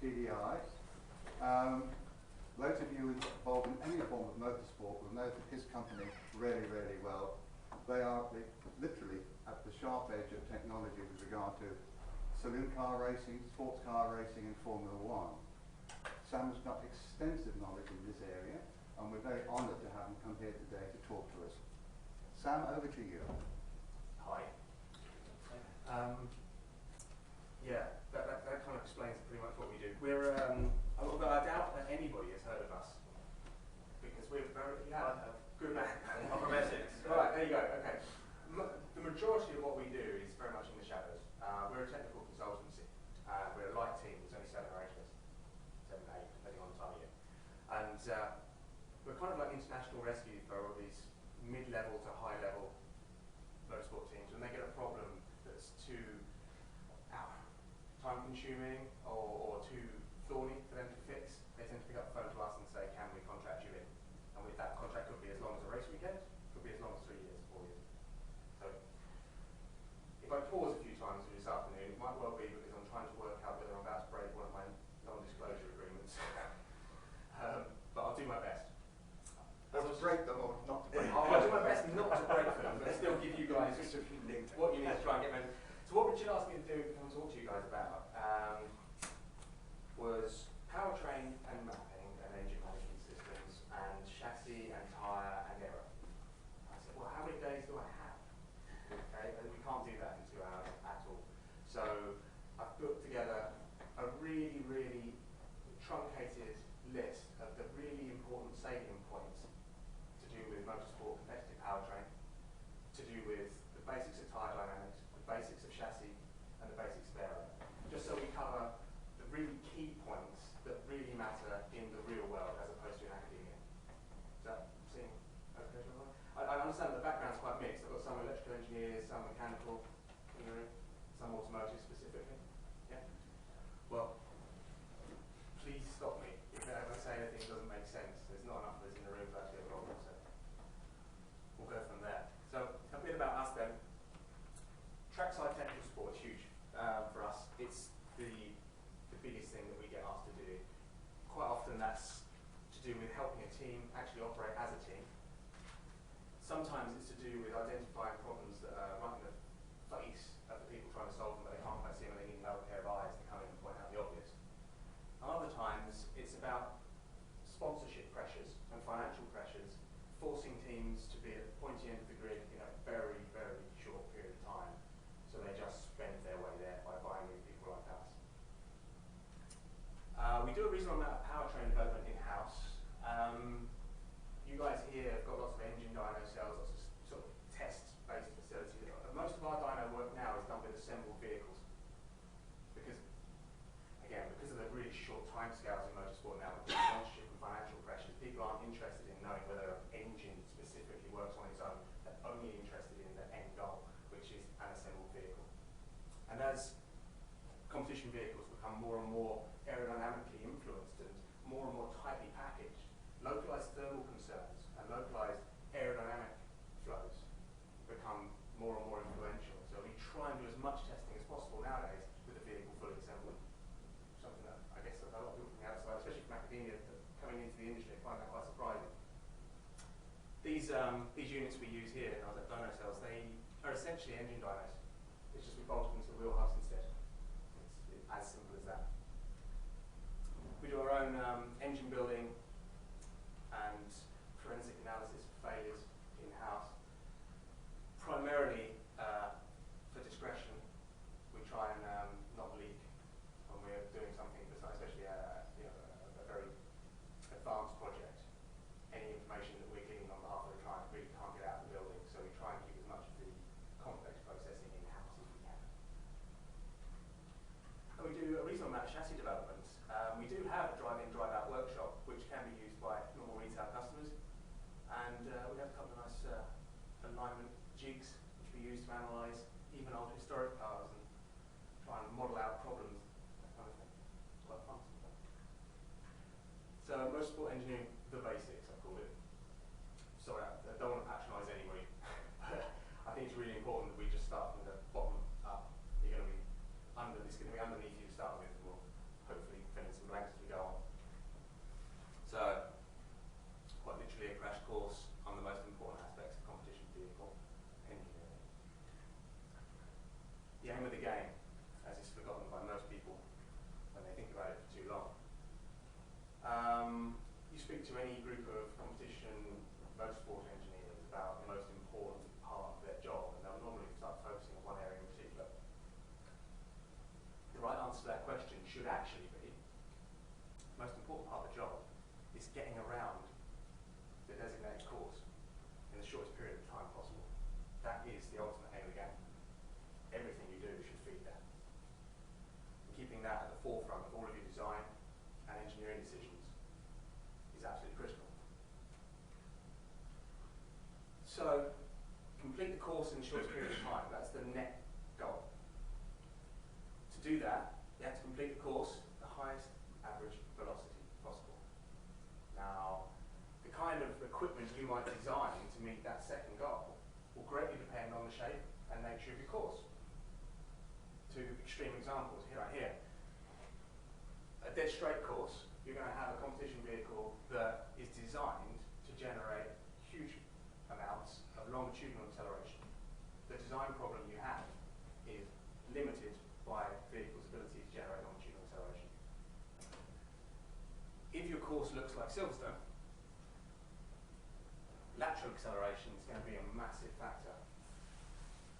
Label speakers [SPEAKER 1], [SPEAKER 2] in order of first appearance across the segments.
[SPEAKER 1] TDI. Loads of you involved in any form of motorsport will know that his company really, really well. They are literally at the sharp edge of technology with regard to saloon car racing, sports car racing, and Formula One. Sam has got extensive knowledge in this area, and we're very honoured to have him come here today to talk to us. Sam, over to you.
[SPEAKER 2] Hi. Yeah, that kind of explains pretty much what we do. We're, I doubt that anybody has heard of us, because we're very, good man.
[SPEAKER 3] I'm from Essex.
[SPEAKER 2] Right, there you go, okay. The majority of what we do is very much in the shadows. We're a technical consultancy. We're a light team, there's only 7 or 8 of us. 7, 8, depending on the time of year. And we're kind of like international rescue for all these mid-level to high-level motorsport teams. When they get a problem that's too time-consuming or too thorny for them to fix, they tend to pick up the phone to us and say, can we contract you in? And with that contract could be as long as a race weekend, could be as long as 3 years, 4 years. So if I pause a few times this afternoon, it might well be because I'm trying to work out whether I'm about to break one of my non-disclosure agreements. But I'll do my best.
[SPEAKER 3] Or to break them or not to break them.
[SPEAKER 2] I'll do my best not to break them, but still give you guys what you need to try and get them. So what Richard asked me to do, come and talk to you guys about, was powertrain and mapping and engine management systems and chassis and tyre and aero. I said, well, how many days do I have? Okay, and we can't do that in 2 hours at all. So I've put together a really, really truncated list of the really important salient points to do with motorsport competitive powertrain, to do with the basics of tyre dynamics, the basics of chassis, and the basics of aero. Just so we cover the really key points that really matter in the real world as opposed to in academia. Does that seem okay to everyone? I understand that the background's quite mixed. I've got some electrical engineers, some mechanical engineering, some automotive specifically. Yeah? Well, please stop me if I say anything doesn't make sense. There's not enough of us in the room to actually have a problem, so we'll go from there. So a bit about us then. Trackside technical support is huge for us. It's the biggest thing that we get asked to do. Quite often that's to do with helping a team actually operate as a team. Sometimes it's to do with identifying problems that are right in the face of the people trying to solve them, but they can't quite see them and they need another pair of eyes to come in and point out the obvious. And other times it's about sponsorship pressures and financial pressures forcing teams to be at the pointy end of the grid in a very, very short period of time. So they just spend their way there by buying new people like us. We do a reasonable amount of powertrain development in-house. You guys here have got lots of engine dyno cells, lots of sort of test-based facilities. Most of our dyno work now is done with assembled vehicles. Because, again, because of the really short timescales in motorsport now, with the sponsorship and financial pressures, people aren't interested in knowing whether an engine specifically works on its own. They're only interested in the end goal, which is an assembled vehicle. And as competition vehicles become more and more aerodynamically influenced and more tightly packaged, localized thermal concerns and localized aerodynamic flows become more and more influential. So we try and do as much testing as possible nowadays with the vehicle fully assembled. Something that I guess a lot of people from the outside, especially from academia, coming into the industry, find that quite surprising. These units we use here, our dyno cells, they are essentially engine dynos. It's just we bolt them to the wheel hubs instead. It's as simple as that. We do our own engine building and forensic analysis of failures in-house. Primarily for discretion, we try and not leak when we're doing something that's not, especially a very advanced project. Any information that we're giving on behalf of the client really can't get out of the building, so we try and keep as much of the complex processing in-house as we can. And we do a reasonable amount of chassis development. We do have a drive-in, drive-out workshop, which can be used by normal retail customers. And we have a couple of nice alignment jigs, which we use to analyse even old historic cars and try and model out problems, that kind of thing. It's quite fun. So motorsport engineering, the basics, I call it. Sorry, I don't want to patronise anybody, but I think it's really important that we just start from the bottom up. You're going to be it's going to be underneath you to start with, and we'll hopefully fill in You speak to any group of competition motorsport engineers about the most important part of their job, and they'll normally start focusing on one area in particular. The right answer to that question should actually be, the most important part of the job is getting around the designated course in the shortest period of time possible. That is the ultimate aim of the game. Everything you do should feed that. And keeping that at the forefront of all of your design and engineering decisions is absolutely critical. So, complete the course in the shortest period of time. That's the net goal. To do that, you have to complete the course at the highest average velocity possible. Now, the kind of equipment you might design to meet that second goal will greatly depend on the shape and nature of your course. Two extreme examples here. A dead straight course, you're going to have a competition vehicle that is designed to generate huge amounts of longitudinal acceleration. The design problem you have is limited by the vehicle's ability to generate longitudinal acceleration. If your course looks like Silverstone, lateral acceleration is going to be a massive factor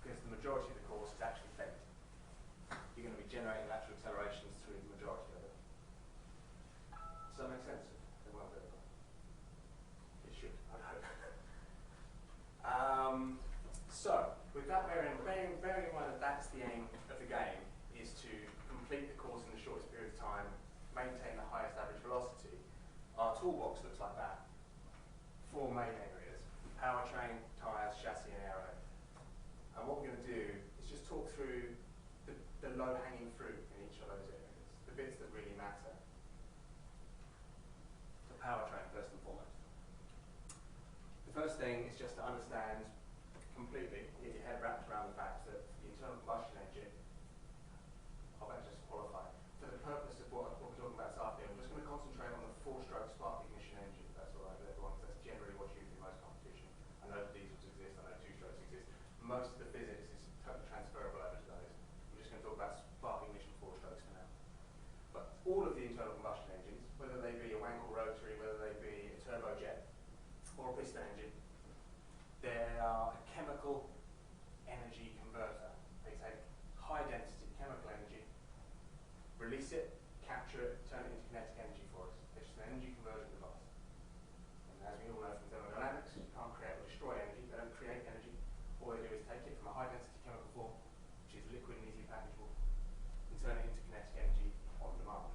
[SPEAKER 2] because the majority of the course is actually bent. You're going to be generating lateral accelerations through the majority of it. Does that make sense? It won't do. It should, I hope. So, with that bearing in mind that that's the aim of the game, is to complete the course in the shortest period of time, maintain the highest average velocity, our toolbox looks like that. 4 main areas: powertrain, tyres, chassis and aero. And what we're going to do is just talk through the low-hanging fruit in each of those areas, the bits that really matter. The powertrain, first and foremost. The first thing is just to understand completely, get your head wrapped around the fact that the internal combustion engine, I'll better just qualify, for the purpose of what we're talking about this afternoon, I'm just going to concentrate on the 4-stroke spark ignition engine, if that's all right with everyone, because that's generally what's used in most competition. I know diesels exist, I know 2-strokes exist. Most of the physics is totally transferable over to those. I'm just going to talk about spark ignition 4-strokes for now. But all of the internal combustion engines, whether they be a Wankel rotary, whether they be a turbojet or a piston engine, they are a chemical energy converter. They take high density chemical energy, release it, capture it, turn it into kinetic energy for us. It's just an energy conversion device. And as we all know from thermodynamics, you can't create or destroy energy. They don't create energy. All they do is take it from a high density chemical form, which is liquid and easily packageable, and turn it into kinetic energy on demand.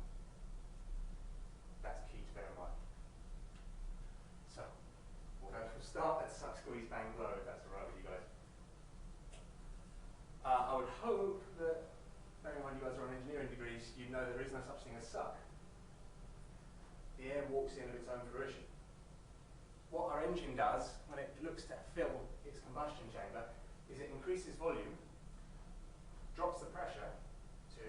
[SPEAKER 2] That's key to bear in mind. So, we'll start at suck, squeeze, bang, blow, if that's all right with you guys. I would hope that, bearing in mind you guys are on engineering degrees, you know there is no such thing as suck. The air walks in of its own fruition. What our engine does, when it looks to fill its combustion chamber, is it increases volume, drops the pressure to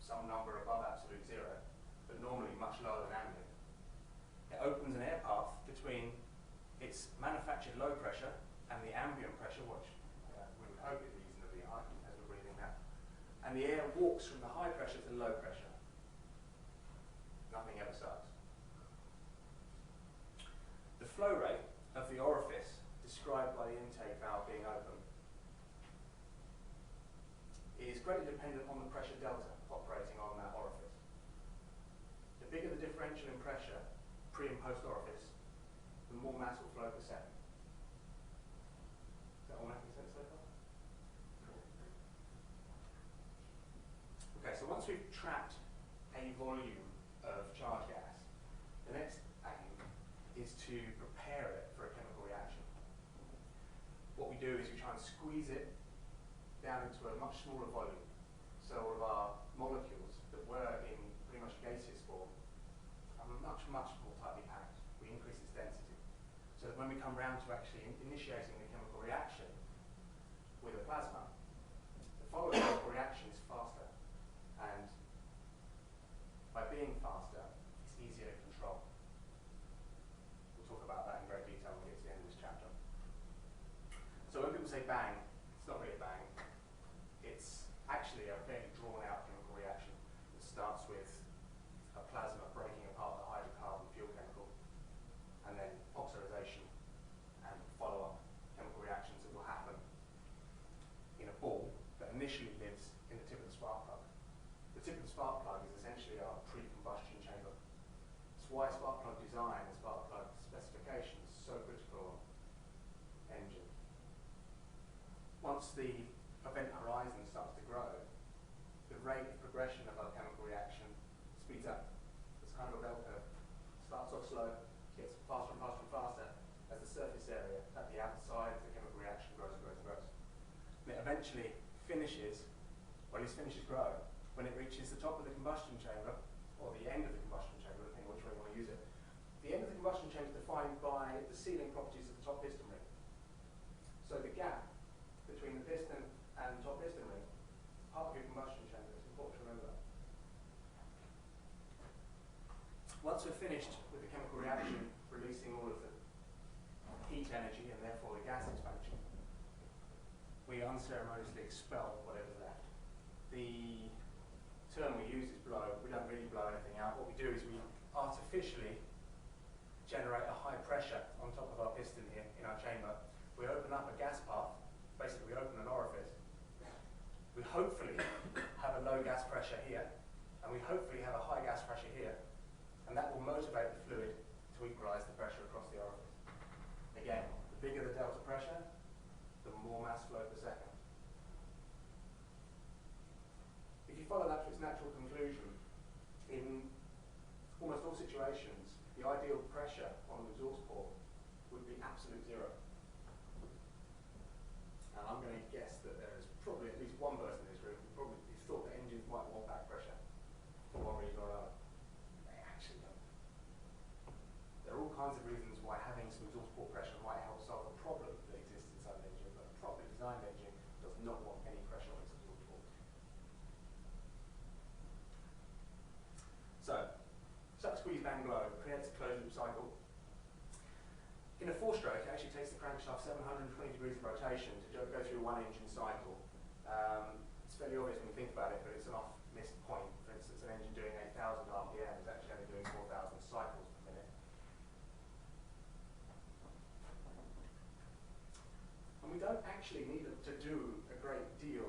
[SPEAKER 2] some number above absolute zero, but normally much lower than ambient. It opens an air path between its manufactured low pressure and the ambient pressure, which we would hope is reasonably high as we're breathing now. And the air walks from the high pressure to the low pressure. Nothing ever sucks. The flow rate of the orifice described by the intake valve being open is greatly dependent on the pressure delta operating on that orifice. The bigger the differential in pressure, pre and post orifice, the more mass will flow per second. Is that all making sense so far? Okay, so once we've trapped a volume of charged gas, the next aim is to prepare it for a chemical reaction. What we do is we try and squeeze it down into a much smaller volume. So all of our molecules that were in pretty much gaseous form are much, much more tightly packed. We increase its density. So that when we come round to actually initiating the chemical reaction with a plasma, the following chemical reaction is faster. And by being faster, it's easier to control. We'll talk about that in great detail when we get to the end of this chapter. So when people say bang, it's not really a bang. It's actually a fairly drawn out chemical reaction that starts with a plasma breaking apart the hydrocarbon why spark plug design and spark plug specification is so critical on engine. Once the event horizon starts to grow, the rate of progression of our chemical reaction speeds up. It's kind of a bell curve. Starts off slow, gets faster and faster and faster as the surface area at the outside of the chemical reaction grows and grows and grows. And it eventually finishes, well, at least finishes grow, when it reaches the top of the combustion chamber, or the end of the combustion chamber, depending on which way you want to use it. The end of the combustion chamber is defined by the sealing properties of the top piston ring. So the gap between the piston and the top piston ring is part of your combustion chamber. It's important to remember that. Once we're finished with the chemical reaction, releasing all of the heat energy and therefore the gas expansion, we unceremoniously expel whatever's left. The term we use is blow. We don't really blow anything out. What we do is we artificially generate a high pressure on top of our piston here in our chamber. We open up a gas path. Basically, we open an orifice. We hopefully have a low gas pressure here, and we hopefully have a high gas pressure here, and that will motivate the fluid to equalize the pressure across the orifice. Again, the bigger the delta pressure, the more mass flow per second. If you follow that to its natural conclusion, in almost all situations, the ideal pressure on the exhaust port would be absolute zero. And I'm going to guess that there is probably at least one person in this room who probably thought that engines might want back pressure for one reason or another. They actually don't. There are all kinds of reasons why having some exhaust port pressure might help solve a problem that exists inside an engine, but a properly designed engine does not want any pressure on its exhaust port. So, suck, squeeze, bang, blow creates a closed loop cycle. In a four-stroke, it actually takes the crankshaft 720 degrees of rotation to go through one engine cycle. It's fairly obvious when you think about it, but it's an off-missed point. For instance, an engine doing 8,000 RPM is actually only doing 4,000 cycles per minute. And we don't actually need to do a great deal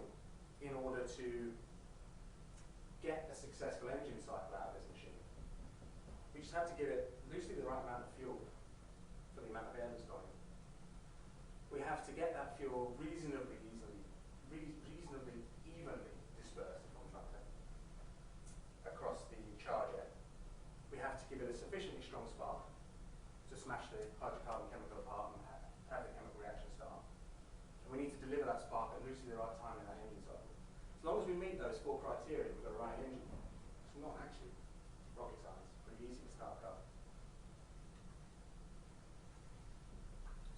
[SPEAKER 2] in order to get a successful engine cycle out of this machine. We just have to give it loosely the right amount of fuel for the amount of air that's going in. We have to get that fuel reasonably evenly dispersed, if I'm trying to say, across the charge air. We have to give it a sufficiently strong spark to smash the hydrocarbon chemical apart and have the chemical reaction start. And we need to deliver that spark at loosely the right time in that engine cycle. As long as we meet those four criteria, we've got a running engine. It's not actually rocket science. Pretty easy to start a car.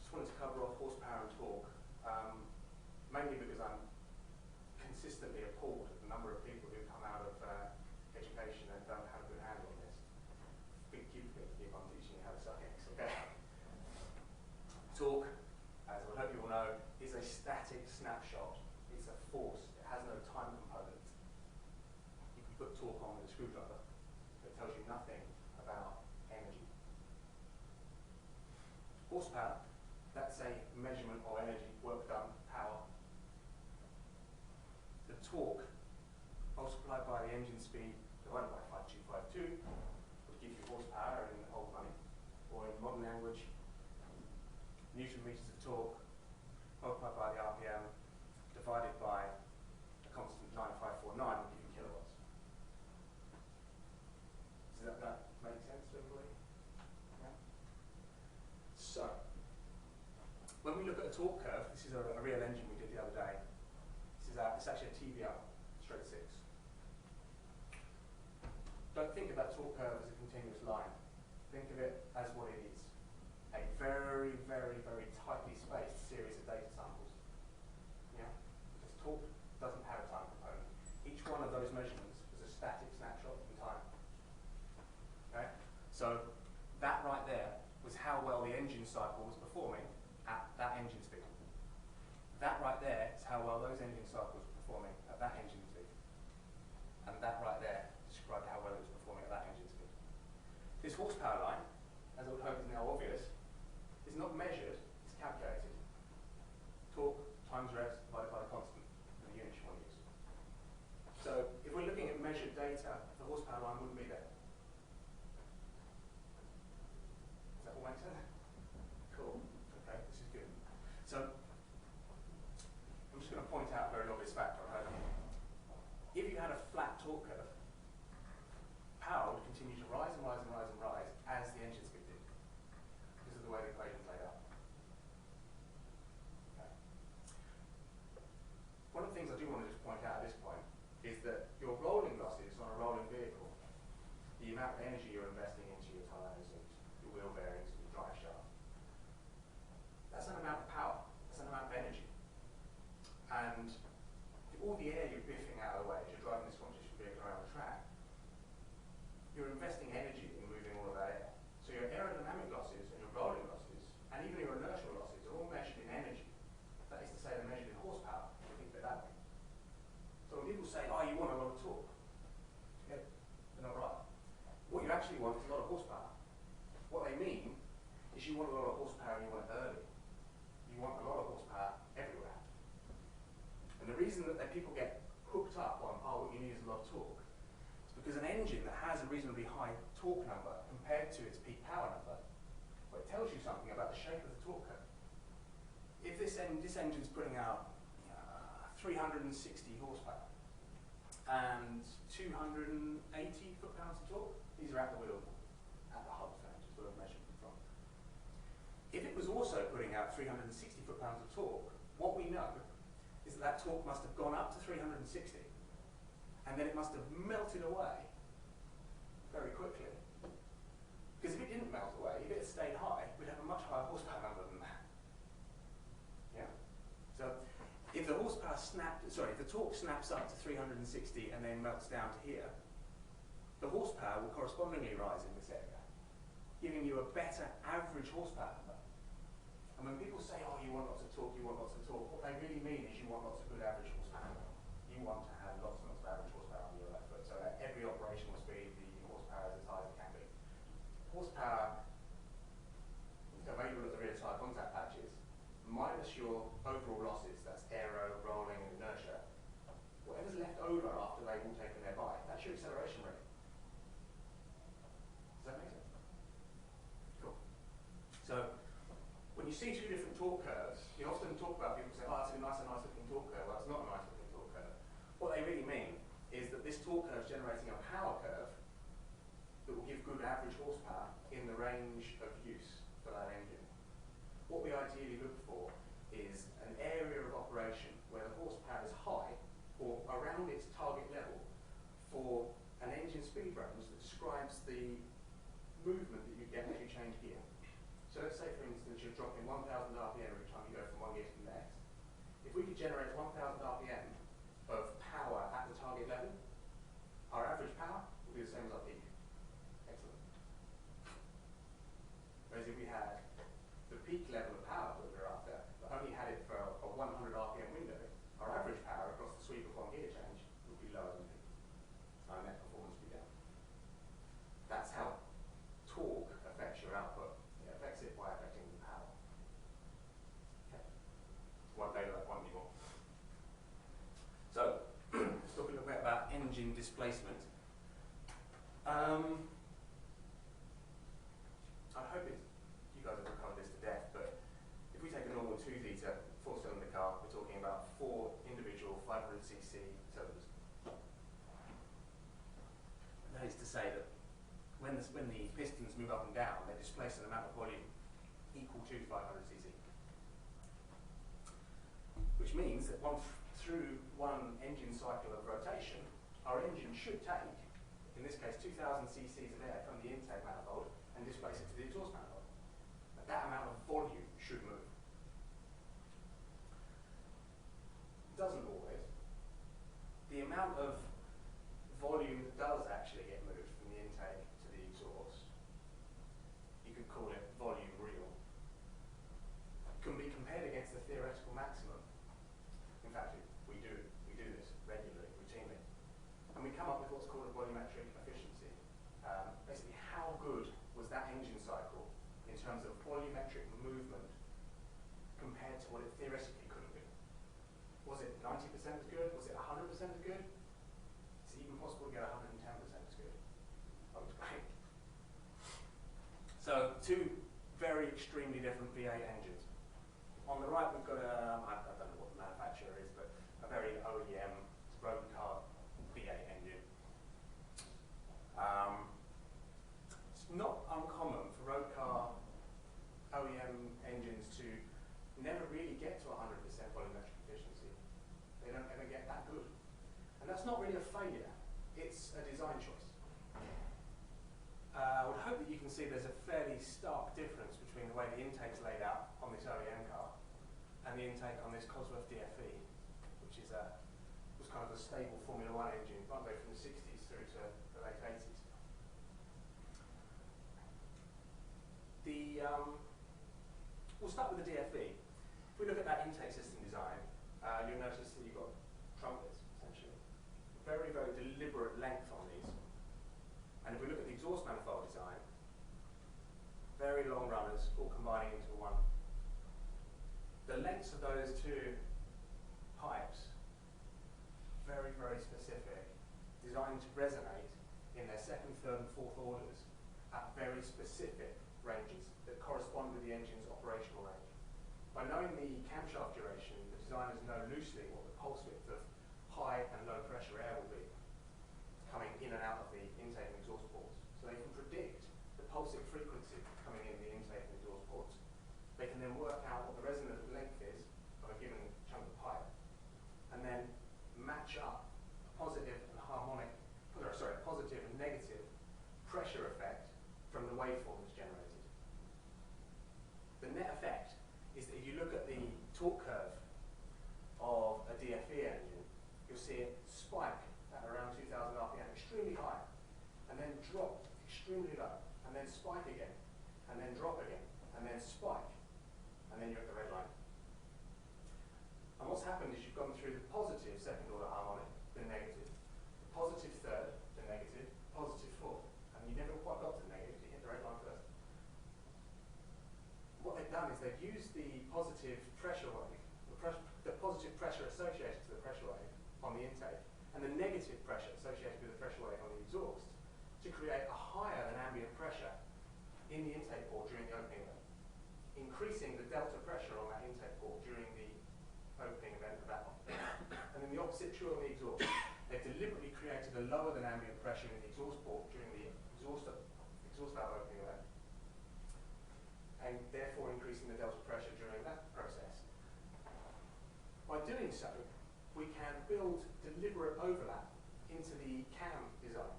[SPEAKER 2] Just wanted to cover off horsepower and torque, mainly because I'm consistently appalled at the number of people who come out of education and don't have a good handle on this. Big cube if I'm teaching you how to suck eggs, okay? Torque, as I hope you all know, is a static snapshot. It's a force. It has no time component. You can put torque on with a screwdriver, but it tells you nothing about energy. Horsepower, that's a measurement of energy, work done, power. The torque multiplied by the engine speed divided by 5252 would give you horsepower in old money, or in modern language, Newton meters of torque multiplied by the RPM divided by a constant 9549 would give you kilowatts. Does that make sense to everybody? Yeah. So, when we look at a torque curve, this is a real engine we did the other day. It's actually a TBR, straight 6. Don't think of that torque curve as a continuous line. Think of it as what it is. A very, very, very tightly spaced series of data samples. Yeah? Because torque doesn't have a time component. Each one of those measurements is a static snapshot in time. Okay? So that right there was how well the engine cycle was performing at that engine speed. That right there is how well those engine cycles were performing at that engine speed. And that right there described how well it was performing at that engine speed. This horsepower line, as I would hope is now obvious, is not measured, it's calculated. Torque times revs divided by the constant, the unit you want to use. So if we're looking at measured data, the horsepower line wouldn't be there. amount of energy you're investing into your tyres and your wheel bearings and your drive shaft. That's an amount of power, that's an amount of energy. And all the air you're biffing out of the way as you're driving this competition vehicle around the track, you're investing energy in moving all of that air. So your aerodynamic losses and your rolling losses, and even your inertial losses, are all measured in energy. That is to say, they're measured in horsepower, if you think of it that way. So when people say, oh, you want a lot of torque, yeah, they're not right. What you actually want is a lot of horsepower. What they mean is you want a lot of horsepower and you want it early. You want a lot of horsepower everywhere. And the reason that people get hooked up on, oh, what you need is a lot of torque, is because an engine that has a reasonably high torque number compared to its peak power number, well, it tells you something about the shape of the torque curve. If this engine's putting out 360 horsepower and 280 foot-pounds of torque, these are at the wheel, at the hub flange, is what I've measured them from. If it was also putting out 360 foot-pounds of torque, what we know is that torque must have gone up to 360, and then it must have melted away very quickly. Because if it didn't melt away, if it had stayed high, we'd have a much higher horsepower number than that. Yeah. So if the if the torque snaps up to 360 and then melts down to here, the horsepower will correspondingly rise in this area, giving you a better average horsepower number. And when people say, oh, you want lots of torque, what they really mean is you want lots of good average horsepower. You want to have lots and lots of average horsepower on your left foot, so at every operational speed, the horsepower is as high as it can be. Horsepower available at the rear tyre contact patches, minus your overall losses, that's aero, rolling, and inertia, whatever's left over after they've all taken their bite, that's your acceleration rate. Does that make sense? Cool. So, when you see two different torque curves, you often talk about people say, oh, that's a nice looking torque curve. Well, it's not a nice looking torque curve. What they really mean is that this torque curve is generating a power curve that will give good average horsepower in the range of use for that engine. What we ideally look for is an area of operation where the horsepower is high or around its target level for an engine speed range that describes the movement that you get as you change gear. So let's say, for instance, you're dropping 1,000 RPM every time you go from one gear to the next. If we could generate 1,000 RPM of power at the target level, our average power would be the same as our peak. Excellent. Whereas if we had the peak level of power that we're after, but only had it for a 100 RPM window, our average power across the sweep of one gear change would be lower than peak. Our net performance would be down. That's how torque affects your output. It affects it by affecting the power. Okay. Won't go to that point anymore. So, let's talk a little bit about engine displacement. I hope you guys have covered this to death, but if we take a normal 2-litre 4-cylinder car, we're talking about 4 individual 500cc cylinders. That is to say that when the pistons move up and down, they displace an amount of volume equal to 500cc. Which means that through one engine cycle of rotation, our engine should take, in this case, 2,000 cc's of air from the intake manifold and displace it to the exhaust manifold. But that amount of volume should move. It doesn't always. The amount of volume that does actually get moved from the intake to the exhaust, you could call it volume real, can be compared against the theoretical maximum. In fact, we do this regularly, routinely. And we come up with what's called a volumetric efficiency. Basically, how good was that engine cycle in terms of volumetric movement compared to what it theoretically could have been? Was it 90% as good? Was it 100% as good? Is it even possible to get 110% as good? That was great. So, two very extremely different V8 engines. On the right, we've got I don't know what the manufacturer is, but a very OEM road car V8 engine. It's not uncommon for road car OEM engines to never really get to 100% volumetric efficiency. They don't ever get that good. And that's not really a failure, it's a design choice. see there's a fairly stark difference between the way the intake's laid out on this OEM car and the intake on this Cosworth DFE, which is was kind of a stable Formula One engine, right way from the 60s through to the late 80s. We'll start with the DFE. If we look at that intake system design, you'll notice that you've got trumpets, essentially. Very, very deliberate length on these. And if we look at the exhaust manifold design, very long runners, all combining into one. The lengths of those two pipes, very, very specific, designed to resonate in their second, third, and fourth orders at very specific ranges that correspond with the engine's operational range. By knowing the camshaft duration, the designers know loosely what the pulse width of high and low pressure air will be coming in and out of the intake and exhaust ports. So they can predict the pulsing frequency coming in the intake and exhaust ports. They can then work out what the resonant length is of a given chunk of pipe, and then match up a positive and negative pressure effect from the waveform that's generated. The net effect is that if you look at the torque curve of a DFE engine, you'll see it spike at around 2000 RPM, extremely high, and then drop extremely low, and then spike again, and then drop again, and then spike, and then you're at the red line. And what's happened is you've gone through the positive second order harmonic, the negative, the positive third, the negative, positive fourth, and you never quite got to the negative, you hit the red line first. What they've done is they've used the positive pressure wave, the positive pressure associated to the pressure wave on the intake, and the negative pressure associated with the pressure wave on the exhaust to create a higher than ambient pressure in the intake port during the opening event, increasing the delta pressure on that intake port during the opening event of that one. And then the opposite true on the exhaust. They've deliberately created a lower than ambient pressure in the exhaust port during the exhaust valve opening event, and therefore increasing the delta pressure during that process. By doing so, we can build deliberate overlap into the cam design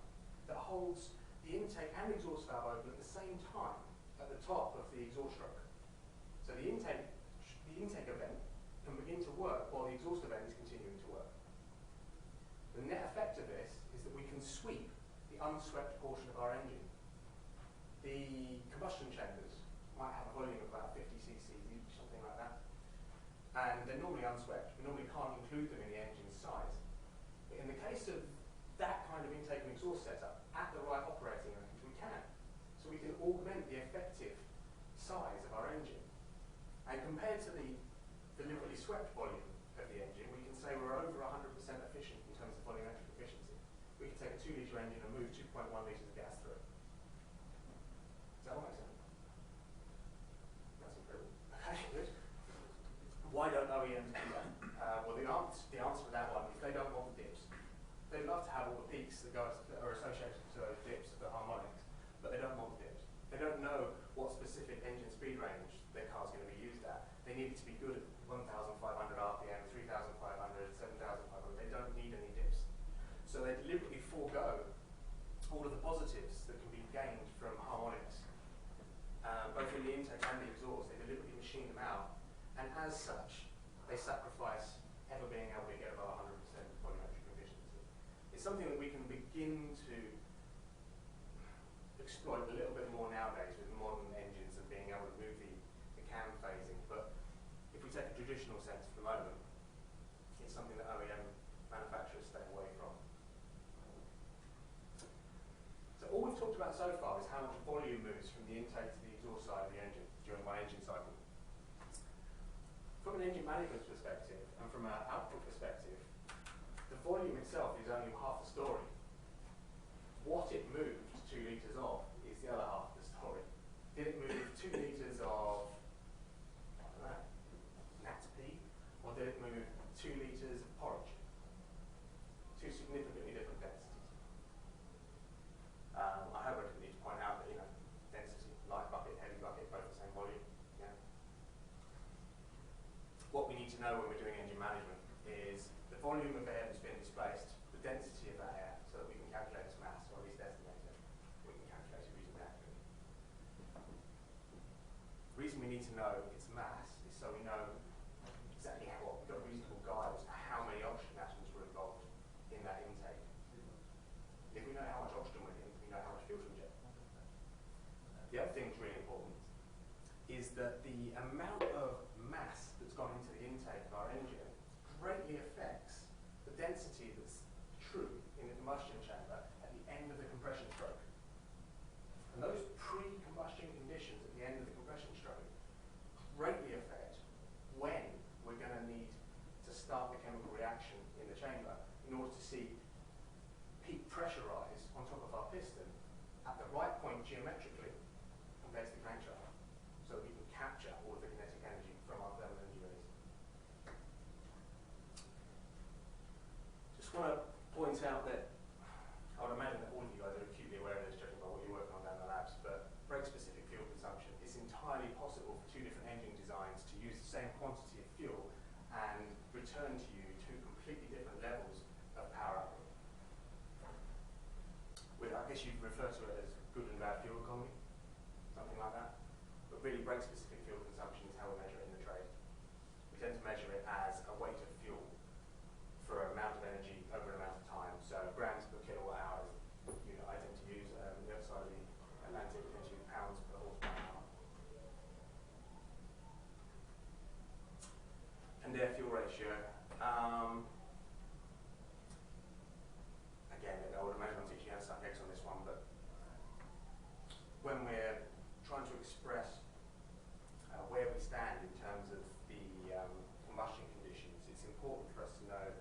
[SPEAKER 2] that holds the intake and exhaust valve open at the same time at the top of the exhaust stroke. So the intake event can begin to work while the exhaust event is continuing to work. The net effect of this is that we can sweep the unswept portion of our engine. The combustion chambers might have a volume of about 50 cc's each, something like that. And they're normally unswept. We normally can't include them in the engine's size. But in the case of that kind of intake and exhaust setup, at the right operating range, we can. So we can augment the effective size of our engine. And compared to the deliberately swept volume of the engine, we can say we're over 100% efficient in terms of volumetric efficiency. We can take a 2-litre engine and move 2.1 litres of gas through it. Does that all make sense? That's incredible. Okay, good. Why don't OEMs do that? Well, the answer to that one is they don't want the dips. They'd love to have all the peaks that are associated to those dips, the harmonics, but they don't want the dips. They don't know what specific engine speed range their car's going to be used at. They need it to be good at 1,500 RPM, 3,500, 7,500. They don't need any dips. So they deliberately forego all of the positives that can be gained from harmonics, both in the intake and the exhaust. They deliberately machine them out, and as such, they sacrifice ever being able to get above 100% volumetric efficiency. It's something that we can begin to exploit a little bit more nowadays with modern engines and being able to move the cam phasing. But if we take a traditional sense for the moment, it's something that OEM manufacturers stay away from. So all we've talked about so far is how much volume moves from the intake to the exhaust side of the engine during my engine cycle. From an engine management perspective and from an output perspective, the volume itself is only half the story. What it moved 2 litres of is the other half of the story. Did it move 2 litres of, I don't know, nat's pea, or did it move 2 litres of porridge? Two significantly different densities. I hope I didn't need to point out that, density, light bucket, heavy bucket, both the same volume. Yeah. What we need to know when we're doing engine management is the volume of air that's been displaced, the density of that air, so that we can calculate its mass, or at least estimate it. We can calculate it reasonably accurately. to know its mass is so we know exactly what, we've got a reasonable guide as to how many oxygen atoms were involved in that intake. If we know how much oxygen we're in, we know how much fuel to inject. The other thing that's really important is that the amount of mass that's gone into the intake of our engine greatly affects the density that's true in the combustion chamber at the end of the compression stroke. And those pre-combustion conditions at the end of the compression stroke greatly affect when we're going to need to start the chemical reaction in the chamber in order to see peak pressure rise on top of our piston at the right point geometrically compared to the crankshaft, so that we can capture all of the kinetic energy from our thermal energy release. Just want to point out that I would imagine that all of you guys are acutely aware of this, judging by what you're working on down the labs, but brake-specific fuel consumption, it's entirely possible for two different engine designs to use the same quantity of fuel and return to you two completely different levels of power output. I guess you'd refer to it as good and bad fuel economy, something like that. But really, brake-specific fuel consumption is how we measure it in the trade. We tend to measure it as a weight of fuel for an amount of energy over an amount of time. So grams per kilowatt hour is the unit I tend to use. The other side of the Atlantic, we tend to use pounds per horsepower hour. And air-fuel ratio. Again, I would imagine I'm teaching you how to suck eggs on this one, but when we're trying to express where we stand in terms of the combustion conditions, it's important for us to know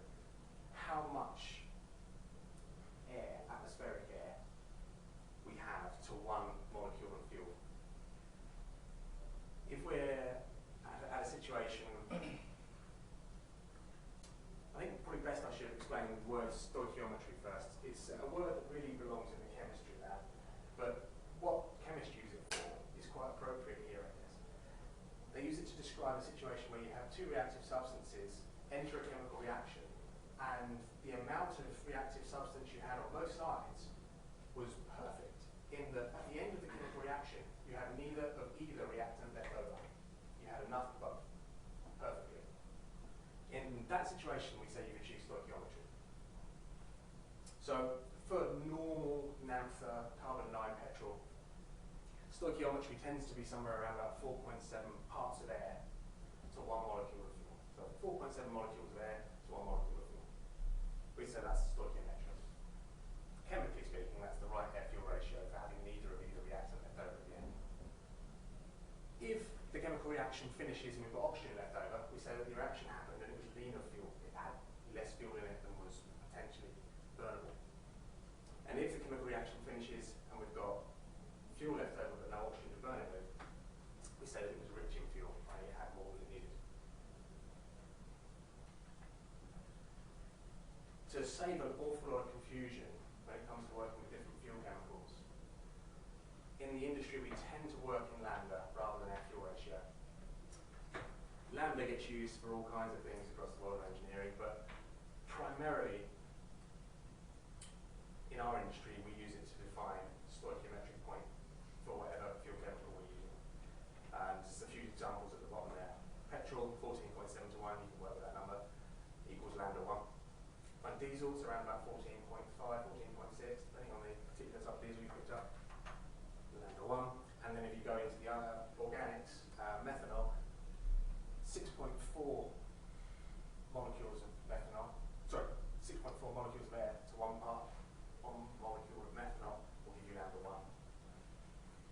[SPEAKER 2] how much air, atmospheric air, we have to one molecule of fuel. If we're at a situation, I think probably best I should explain the word stoichiometry first. It's a word that really belongs in the chemistry lab, but what chemists use it for is quite appropriate here, I guess. They use it to describe a situation where you have two reactive substances enter a chemical reaction, and the amount of reactive substance you had on both sides was perfect, in that at the end of the chemical reaction, you had neither of either reactant left over. You had enough of both, perfectly. In that situation, we say you've achieved stoichiometry. So for normal naphtha, carbon-9 petrol, stoichiometry tends to be somewhere around about 4.7 parts of air to one molecule of fuel. So 4.7 molecules of air to one molecule of fuel. We say that's stoichiometry. Chemically speaking, that's the right air-fuel ratio for having neither of either reactant left over at the end. If the chemical reaction finishes and we've got oxygen left over, we say that the reaction happened and it was leaner fuel. It had less fuel in it than was potentially burnable. And if the chemical reaction finishes and we've got fuel left over but no oxygen to burn it with, we say that it was rich in fuel, i.e. it had more than it needed. To save an awful lot of confusion when it comes to working with different fuel chemicals, in the industry we tend to work in lambda rather than air-fuel ratio. Lambda gets used for all kinds of things across the world of engineering, but primarily in our industry we use it to define stoichiometric point for whatever fuel chemical we're using. Just a few examples at the bottom there. Petrol, 14.7 to 1, you can work with that number, equals lambda 1. On diesels, around about 14.5, 14.6, depending on the particular type of diesel you picked up, lambda 1. And then if you go into the organics, methanol, 6.4 molecules of methanol, sorry, 6.4 molecules of air to one molecule of methanol will give you lambda 1.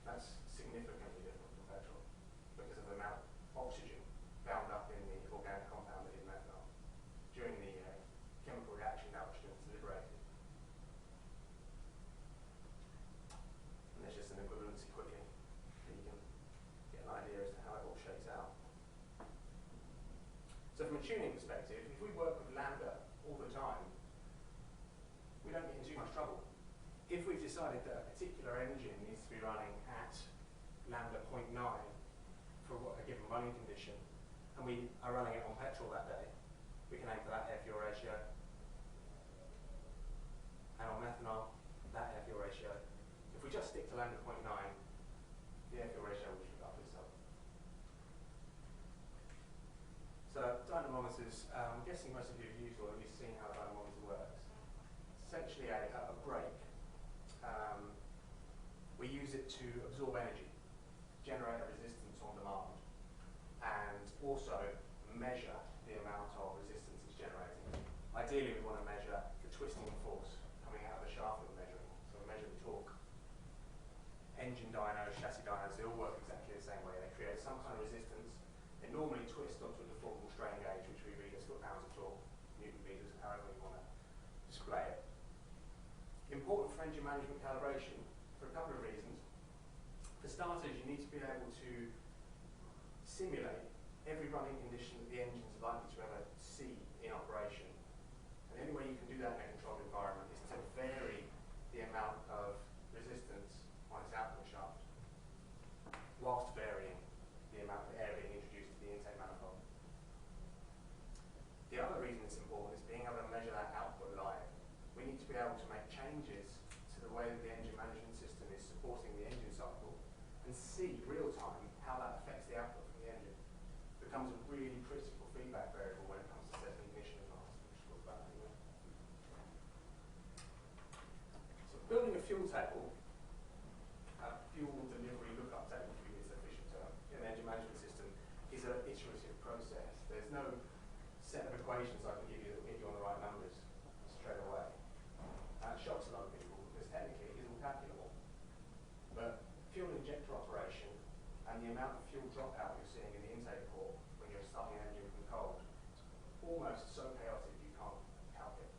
[SPEAKER 2] That's significantly different from petrol because of the amount of oxygen bound up in the organic compound that is methanol. During the chemical reaction, that oxygen is liberated. And there's just an equivalency quickly so you can get an idea as to how it all shakes out. So from a tuning perspective, if we work with lambda all the time, we don't get in too much trouble. If we've decided that a particular engine needs to be running at lambda 0.9 for a given running condition, and we are running it on petrol that day, we can aim for that air-fuel ratio. And on methanol, that air-fuel ratio. If we just stick to lambda 0.9, the air-fuel ratio will shoot up itself. monitors, I'm guessing most of you have used or at least seen how a dyno monitor works. Essentially a brake. We use it to absorb energy, generate a resistance on demand, and also measure the amount of resistance it's generating. Ideally, we want to measure the twisting force coming out of the shaft that we're measuring, so we measure the torque. Engine dynos, chassis dynos, they all work exactly the same way. They create some kind of resistance. They normally twist onto a deformable strain gauge, which we read as foot-pounds of torque, Newton meters, however you want to display it. Important for engine management calibration for a couple of reasons. For starters, you need to be able to simulate every running condition that the engine is likely to ever see in operation. And the only way you can do that in a controlled environment is to vary the amount of resistance on its output shaft, whilst varying the amount of air being introduced to the intake manifold. The other reason it's important is being able to measure that output live. We need to be able to make changes to the way that the engine management system is supporting the engine cycle and see real time how that affects the output from the engine. It becomes a really critical feedback variable when it comes to setting ignition advance, which we'll talk about in a minute. So building a fuel table, a fuel delivery lookup table, to use the official term, in an engine management system is an iterative process. There's no set of equations I can give you that will get you on the right numbers straight away. It shocks a lot of people because technically it isn't calculable. But fuel injector operation and the amount of fuel dropout you're seeing in the intake port when you're starting an engine from cold is almost so chaotic you can't calculate.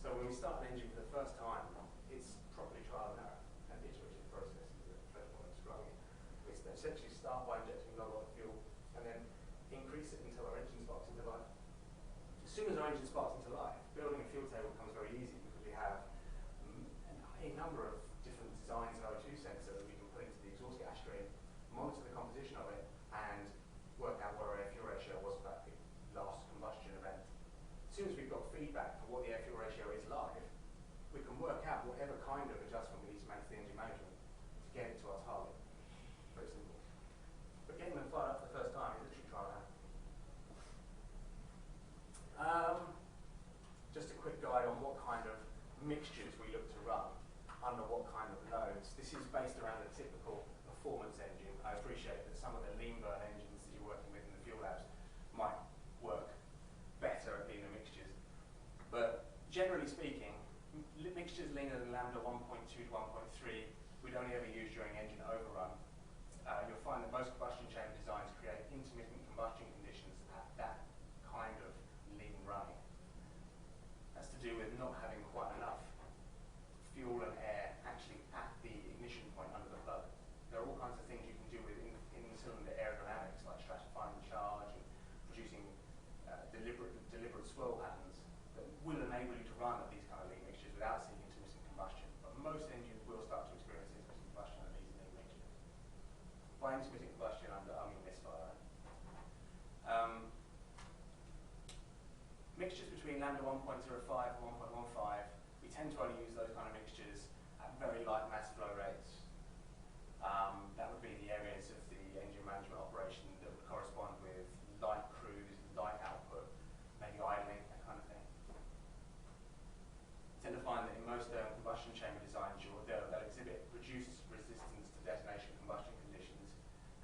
[SPEAKER 2] So when we start an engine for the first time, it's probably trial and error. And the iterative process is a better way of describing it. It's to essentially start by injecting a lot of fuel and then increase it until our engine sparks into life. As soon as our engine sparks into life, building a fuel table becomes very easy because we have a number of different designs of O2 sensor that we can put into the exhaust gas stream, monitor the composition of it, and work out what our air-fuel ratio was for that last combustion event. As soon as we've got feedback for what the air-fuel ratio is live, we can work out whatever kind of adjustment we need to make to the engine management to get it to our target. Very simple. But getting them fired up for the first time is literally trial and error. Just a quick guide on what kind of mixtures we look to run under what kind of loads. This is based around a typical performance engine. I appreciate that some of the lean burn engines that you're working with in the fuel labs might work better at being the mixtures. But generally speaking, mixtures leaner than lambda 1.2 to 1.3 we'd only ever use during engine overrun. You'll find that most combustion chamber designs create intermittent combustion conditions at that kind of lean running. That's to do with not having quite enough fuel and air actually at the ignition point under the plug. There are all kinds of things you can do with in-cylinder aerodynamics, like stratifying the charge and producing deliberate swirl patterns that will enable you to run at these kind of lean mixtures without seeing intermittent combustion. But most engines will start to experience intermittent combustion at these lean mixtures. By intermittent combustion, I mean misfire. Mixtures between lambda 1.05 and 1.15, we tend to only use those kind of mixtures at very light mass flow rates. That would be the areas of the engine management operation that would correspond with light cruise, light output, maybe idling, that kind of thing. You tend to find that in most combustion chamber designs, they'll exhibit reduced resistance to detonation combustion conditions,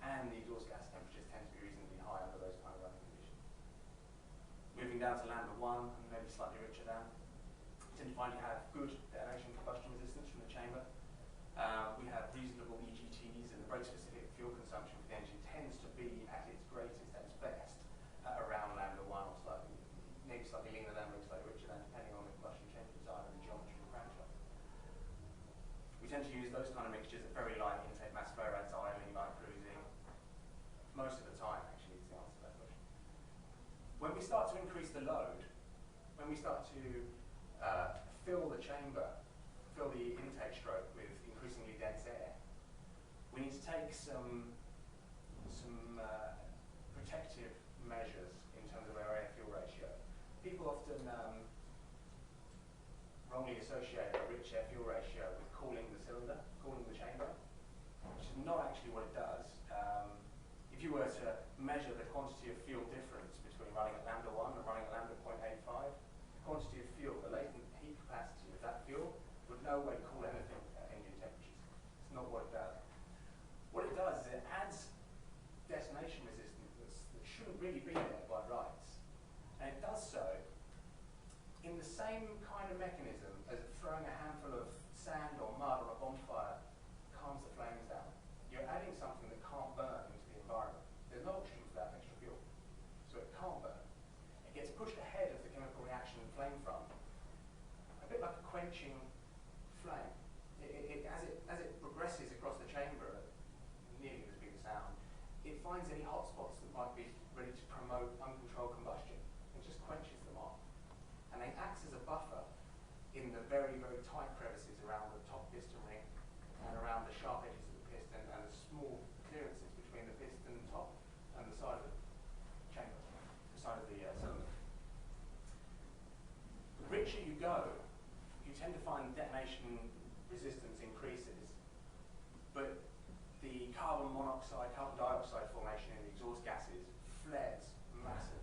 [SPEAKER 2] and the exhaust gas temperatures tend to be reasonably high under those kind of running conditions. Moving down to lambda 1, and maybe slightly richer down, you tend to find you have good detonation combustion resistance from the chamber. We have reasonable EGTs, and the brake-specific fuel consumption for the engine tends to be at its greatest, at its best, at around lambda 1 or maybe slightly leaner than, maybe slightly richer than, depending on the combustion chamber design and the geometry of the crankshaft. We tend to use those kind of mixtures at very light intake mass flow rates, idling, light cruising, most of the time, actually, is the answer to that question. When we start to increase the load, when we start to fill the chamber, fill the intake stroke with increasingly dense air, we need to take some protective measures in terms of our air-fuel ratio. People often wrongly associate a rich air-fuel ratio with cooling the cylinder, cooling the chamber, which is not actually what it does. If you were to measure the quantity of fuel difference between running at lambda 1 any hotspots that might be ready to promote uncontrolled combustion and just quenches them off. And then acts as a buffer in the very, very tight crevices around the top piston ring and around the sharp edges of the piston and the small clearances between the piston top and the side of the chamber, the side of the cylinder. The richer you go, you tend to find detonation resistance increases, but the carbon monoxide, carbon dioxide formation in the exhaust gases flares massively.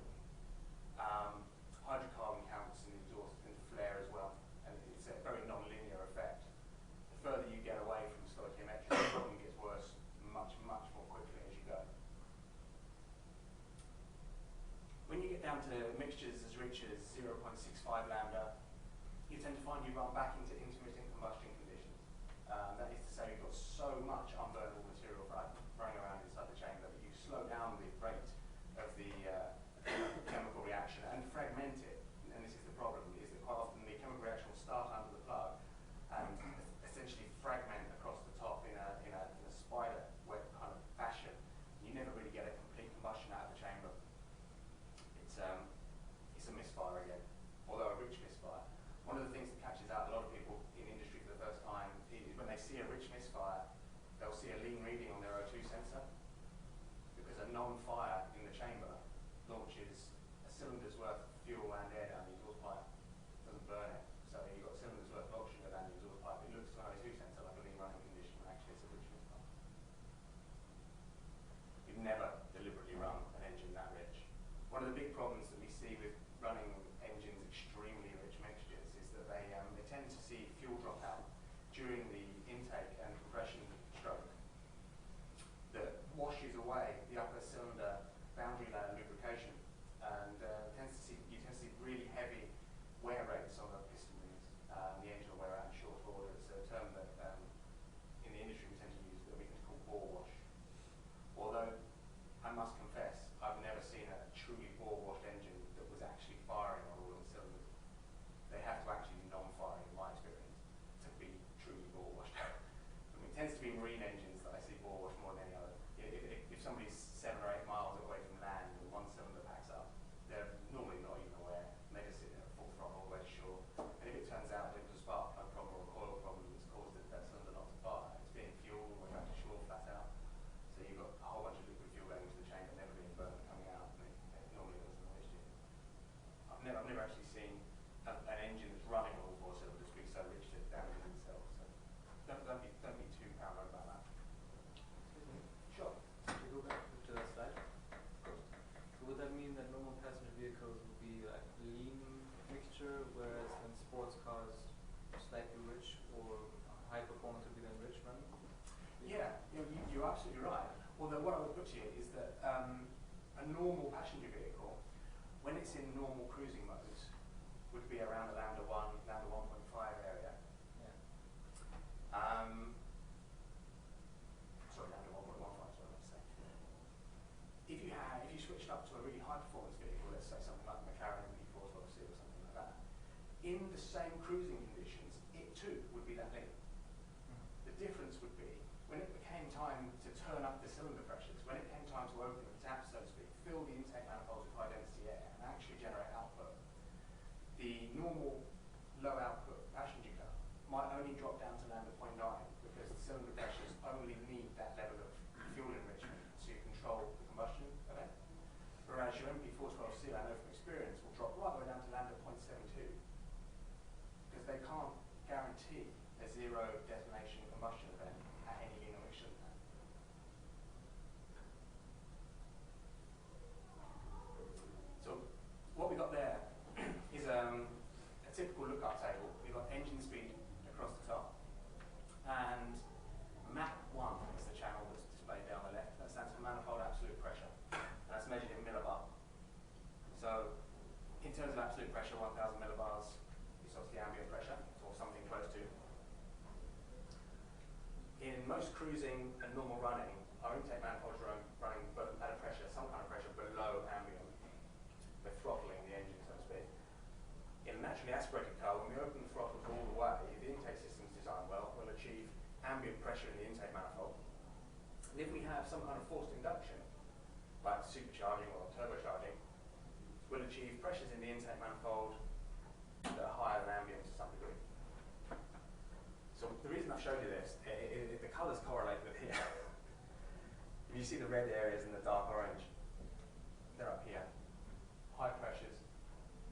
[SPEAKER 2] Hydrocarbon counts in the exhaust can flare as well, and it's a very non-linear effect. The further you get away from stoichiometric, the problem gets worse much, much more quickly as you go. When you get down to mixtures as rich as 0.65 lambda, you tend to find you run back into intermittent combustion conditions. That is to say, you've got so much unburnable material running around inside the chamber that you slow down the rate of the chemical reaction and fragment it. And this is the problem, is that quite often the chemical reaction will start under the plug and essentially fragment across the top in a spider web kind of fashion. You never really get a complete combustion out of the chamber. It's a misfire again, although a rich misfire. One of the things that catches out a lot of people in industry for the first time is when they see a rich misfire, they'll see a lean reading on their O2 sensor, because a non-fire in the chamber launches a cylinder's worth of fuel and air down the exhaust pipe. It doesn't burn it. So you've got a cylinder's worth of oxygen down the exhaust pipe. It looks to an O2 sensor like a lean running condition, when actually it's a rich misfire. You've never deliberately run an engine that rich. One of the big problems that we see with running engines extremely rich mixtures is that they tend to see fuel drop out during the intake and compression stroke that washes away the upper cylinder boundary layer lubrication, and you tend to see really heavy wear rates on the piston rings. The engine will wear out in short order. It's a term that in the industry we tend to use that we can call bore wash. Although I must confess, I've never seen a truly bore washed engine that was actually firing on all of the cylinders. They have to actually be non-firing, in my experience, to be truly bore washed. I mean, it tends to be marine engines that I see bore washed more than any other. If somebody's 7 or 8 miles away from land and one cylinder packs up, they're normally not even aware. And they just sit there at full throttle all the way to shore. And if it turns out that it was a spark plug problem or a coil problem that's caused that cylinder not to fire, it's being fuel all the way back to shore flat out. So you've got a whole bunch of liquid fuel going into the chamber, never being burnt and coming out, and it normally doesn't noise you. I've never actually seen an engine that's running on all 4 cylinders be so rich that it damages itself. So don't be too paranoid about that. Sure.
[SPEAKER 4] To go back to the slide, so would that mean that normal passenger vehicles would be like lean mixture, whereas then sports cars slightly rich, or high performance would be then rich running?
[SPEAKER 2] Yeah, you're absolutely right. Although what I would put to you is that a normal passenger vehicle, when it's in normal cruising modes, would be around the lambda 1, lambda 1.5 area.
[SPEAKER 4] Yeah.
[SPEAKER 2] Sorry, lambda 1.15 is what I meant to say. If you switched up to a really high performance vehicle, let's say something like the McLaren MP412C or something like that, in the same cruising conditions, it too would be that lean. The difference would be when it became time to turn up the cylinder pressures, when it came time to open the tap, so to speak, fill the intake manifolds with high density air and actually generate output, the normal low output passenger car might only drop down to lambda 0.9 because the cylinder pressures only need that level of fuel enrichment to control the combustion event. Whereas your MP412C, I know from experience, will drop right the way down to lambda 0.72 because they can't guarantee a zero detonation combustion event at any lean emission. So what we got there is a typical lookup table. We've got engine speed across the top, and MAP 1 is the channel that's displayed down the left. That stands for manifold absolute pressure. And that's measured in millibar. So in terms of absolute pressure, 1,000 millibars is obviously ambient pressure, or something close to. In most cruising and normal running, our intake manifolds are running at a pressure, some kind of pressure below ambient. We're throttling the engine, so to speak. In a naturally aspirated car, when we open the throttles all the way, the intake system's designed well, we'll achieve ambient pressure in the intake manifold. And if we have some kind of forced induction, like supercharging or turbocharging, will achieve pressures in the intake manifold that are higher than ambient to some degree. So the reason I've showed you this, the colours correlate with here. If you see the red areas and the dark orange, they're up here. High pressures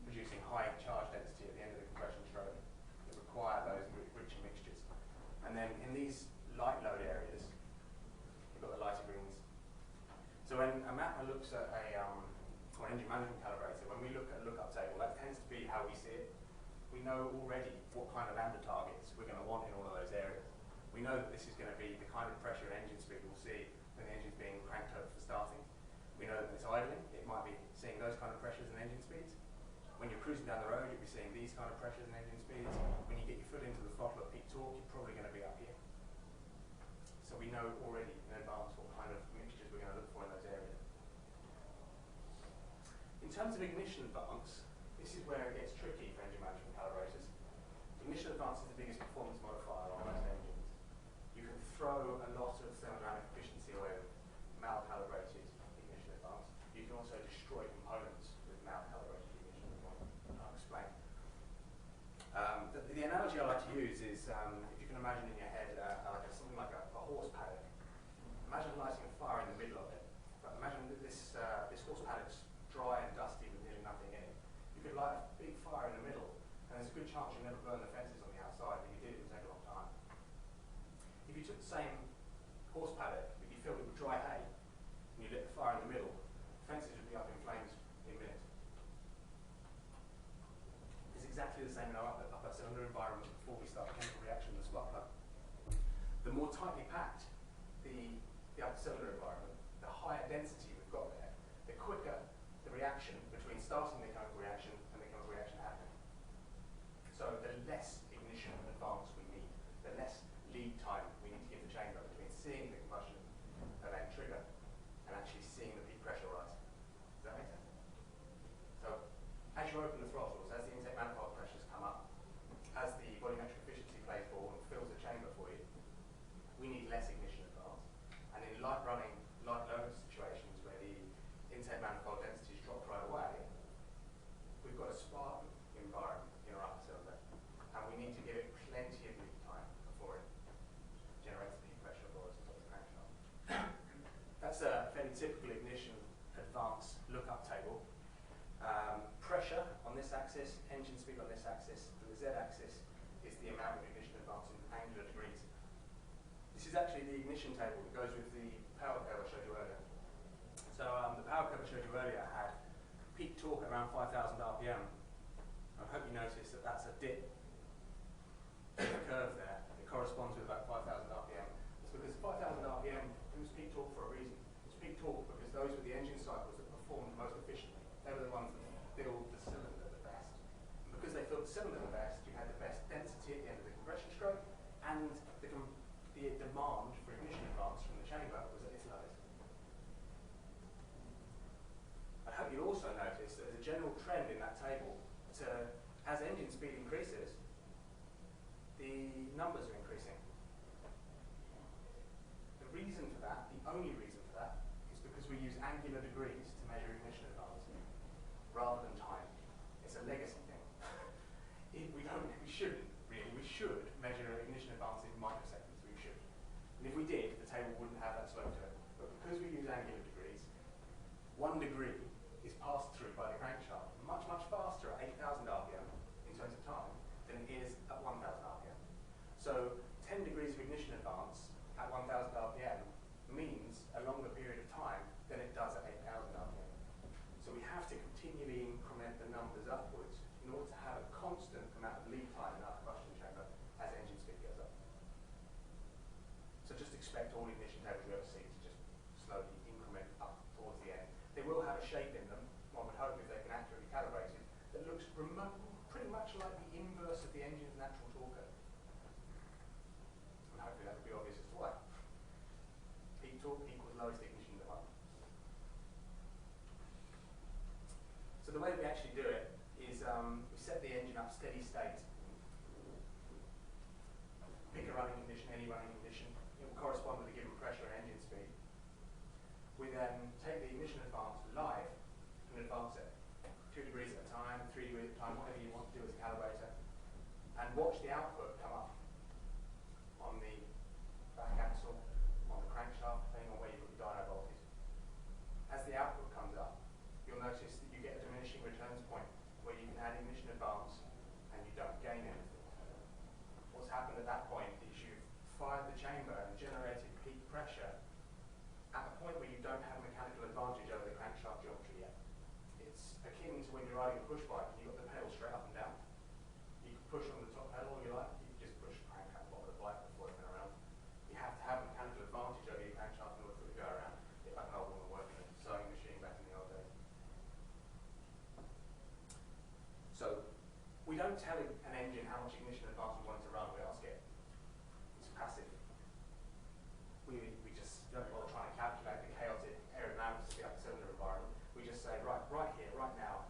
[SPEAKER 2] producing high charge density at the end of the compression stroke that require those richer mixtures. And then in these light load areas, you've got the lighter greens. So when a mapper looks at or an engine management calibrator, when we look at a lookup table, that tends to be how we see it. We know already what kind of lambda targets we're going to want in all of those areas. We know that this is going to be the kind of pressure and engine speed we'll see when the engine's being cranked over for starting. We know that it's idling, it might be seeing those kind of pressures and engine speeds. When you're cruising down the road, you'll be seeing these kind of pressures and engine speeds. When you get your foot into the throttle at peak torque, you're probably going to be up here. So we know already in advance what kind of mixtures we're going to look for in those areas. In terms of ignition advance, this is where it gets tricky for engine management calibrators. Ignition advance is the biggest performance modifier on most engines. You can throw a lot of thermodynamic efficiency away with mal-calibrated ignition advance. You can also destroy components with mal-calibrated ignition advance. I'll explain. The analogy I like to use is, if you can imagine in your head something like a horse paddock. Imagine lighting a fire in the middle of it. But imagine that this horse paddock's dry and dusty with nearly nothing in it. You could light a big fire in the middle, and there's a good chance you'll never burn the fences on the outside. If you did, it would take a long time. If you took the same horse paddock, but you filled it with dry hay, and you lit the fire in the middle, the fences would be up in flames in minutes. It's exactly the same in our upper cylinder environment before we start a chemical reaction in the spark plug. The more tightly packed the upper cylinder environment, the higher density we've got there, the quicker the reaction between starting the chemical reaction and the chemical reaction happening. So the less ignition advance we need, the less lead time we need to give the chamber between seeing the combustion event trigger and actually seeing the peak pressure rise. Does that make sense? So as you open the throttles, as the intake manifold pressures come up, as the volumetric efficiency plays ball and fills the chamber for you, we need less ignition advance. And in light running, light load situations where the intake manifold densities drop right away, we've got a Spartan environment in our upper cylinder, and we need to give it plenty of lead time before it generates the peak pressure for us on the crankshaft. That's a fairly typical ignition advance lookup table. Pressure on this axis, engine speed on this axis, and the z-axis is the amount of ignition advance in angular degrees. This is actually the ignition table that goes with the power curve I showed you earlier. So the power curve I showed you earlier had peak torque at around 5,000 RPM. I hope you notice that that's a dip in the curve there. It corresponds with about 5,000 RPM. It's because 5,000 RPM was peak torque for a reason. It's peak torque because those were the engine cycles that performed most efficiently. They were the ones that filled the cylinder the best. And because they filled the cylinder the best, you had the best density at the end of the compression stroke, and the demand for ignition advance from the chamber was at its lowest. I hope you also notice that there's a general trend in that table to, as engine speed increases, the numbers are increasing. The reason for that, the only reason for that, is because we use angular degrees to measure ignition advance rather than time. It's a legacy thing. We shouldn't really. We should measure ignition advance in microseconds. We should. And if we did, the table wouldn't have that slope to it. But because we use angular degrees, 1 degree is passed through by the crankshaft much, much faster at 8,000 RPM in terms of time than it is at 1,000 RPM. So 10 degrees of ignition advance at 1,000 RPM means a longer period of time than it does at 8,000 RPM. So we have to continually increment the numbers upwards in order to have a constant amount of lead time in our combustion chamber as engine speed goes up. So just expect all ignition tables you ever see to just slowly increment up towards the end. They will have a shape in them, one would hope if they can accurately calibrate it, that looks pretty much like the inverse of the engine's natural torque curve. And hopefully that will be obvious as to why. Peak torque equals lowest ignition demand. So the way that we actually do it is we set the engine up steady state. Pick a running condition, any running condition. It will correspond with a given pressure and engine speed. We then take the ignition and watch the output come up on the back axle, on the crankshaft, depending on where you put the dyno voltage. As the output comes up, you'll notice that you get a diminishing returns point where you can add ignition advance and you don't gain anything. What's happened at that point is you've fired the chamber and generated peak pressure at a point where you don't have mechanical advantage over the crankshaft geometry yet. It's akin to when you're riding a push bike and you've got the pedal straight up and down. You can push on the top pedal if you like, you can just push the crank at the bottom of the bike before it's going around. You have to have mechanical advantage over your crankshaft in order for it to go around. If like an old woman working a sewing machine back in the old days. So, we don't tell an engine how much ignition advance we want it to run, we ask it. It's passive. We just don't bother trying to calculate the chaotic aerodynamics of the upper cylinder environment. We just say, right here, right now,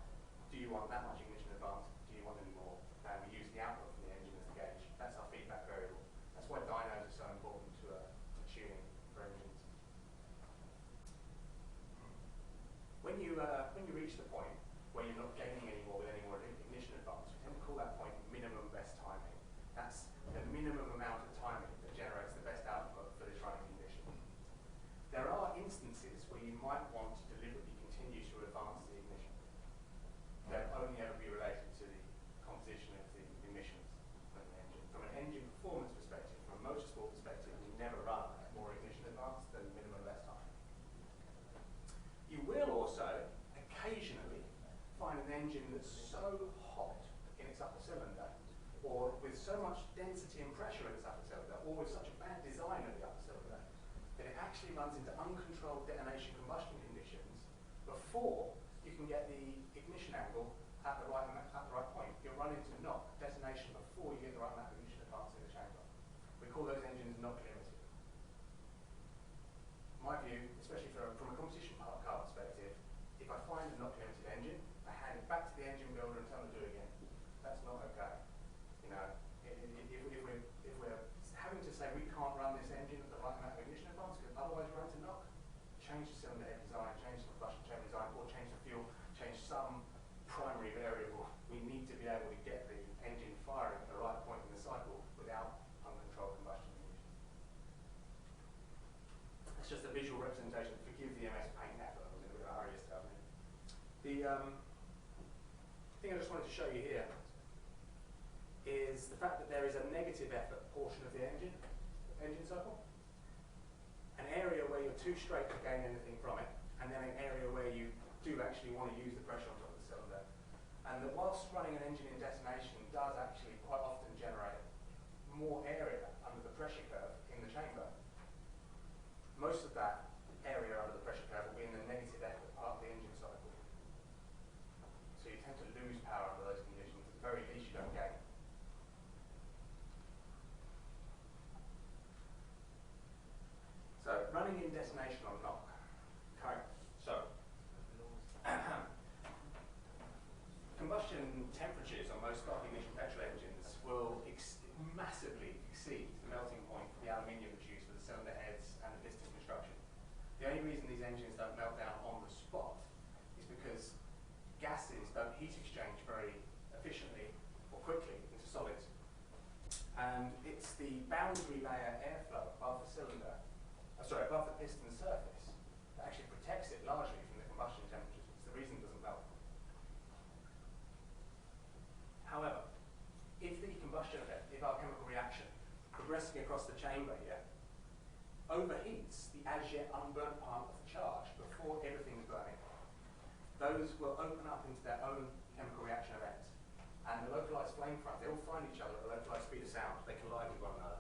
[SPEAKER 2] do you want that much ignition advance? Do you want any more? And we use the output from the engine as the gauge. That's our feedback variable. That's why dynos are so important to tuning for engines. When you reach the point where you're not gaining any more with any more ignition advance, we tend to call that point minimum best timing. That's the minimum amount of timing that generates the best output for this running condition. There are instances where you might want to deliberately continue to advance the ignition. They'll only ever be related to the composition of the emissions from the engine. From an engine performance perspective, from a motorsport perspective, we never run at more ignition advance than minimum best time. You will also occasionally find an engine that's so hot in its upper cylinder, or with so much density and pressure in its upper cylinder, or with such a bad design of the upper cylinder, that it actually runs into uncontrolled detonation combustion conditions before you can get the ignition angle at the right point. You'll run into knock, detonation, before you get the right amount of ignition advance in the chamber. We call those engines knock limited. My view, especially from a competition car perspective, if I find a knock limited engine, I hand it back to the engine builder and tell them to do it again. That's not okay. You know, if we're having to say we can't run this engine at the right amount of ignition advance because otherwise you run into knock, change the cylinder head design, change the combustion chamber design, or change the fuel, change some primary variable. We need to be able to get the engine firing at the right point in the cycle without uncontrolled combustion conditions. It's just a visual representation. Forgive the MS Paint effort. I was in a bit of a hurry yesterday. The thing I just wanted to show you here is the fact that there is a negative effort portion of the engine cycle. An area where you're too straight to gain anything from it, and then an area where you do actually want to use the pressure on top of the cylinder. And that whilst running an engine in detonation does actually quite often generate more area under the pressure curve in the chamber, most of that area under the pressure curve will be in the negative effort part of the engine cycle. So you tend to lose power under those conditions. At the very least, you don't gain. So running in detonation on knock. Okay. So combustion temperatures on most spark ignition petrol engines will massively exceed the melting point for the aluminium that's used for the cylinder heads and the piston construction. The only reason these engines don't melt down on the spot is because gases don't heat exchange very efficiently or quickly into solids. And it's the boundary layer airflow above the cylinder, above the piston surface, that actually protects it largely from the combustion temperatures. It's the reason it doesn't melt. However, if the combustion event, if our chemical reaction progressing across the chamber here overheats the as yet unburnt part of the charge before everything's burning, those will open up into their own chemical reaction events. And the localized flame fronts, they all find each other at a localized speed of sound. They collide with one another.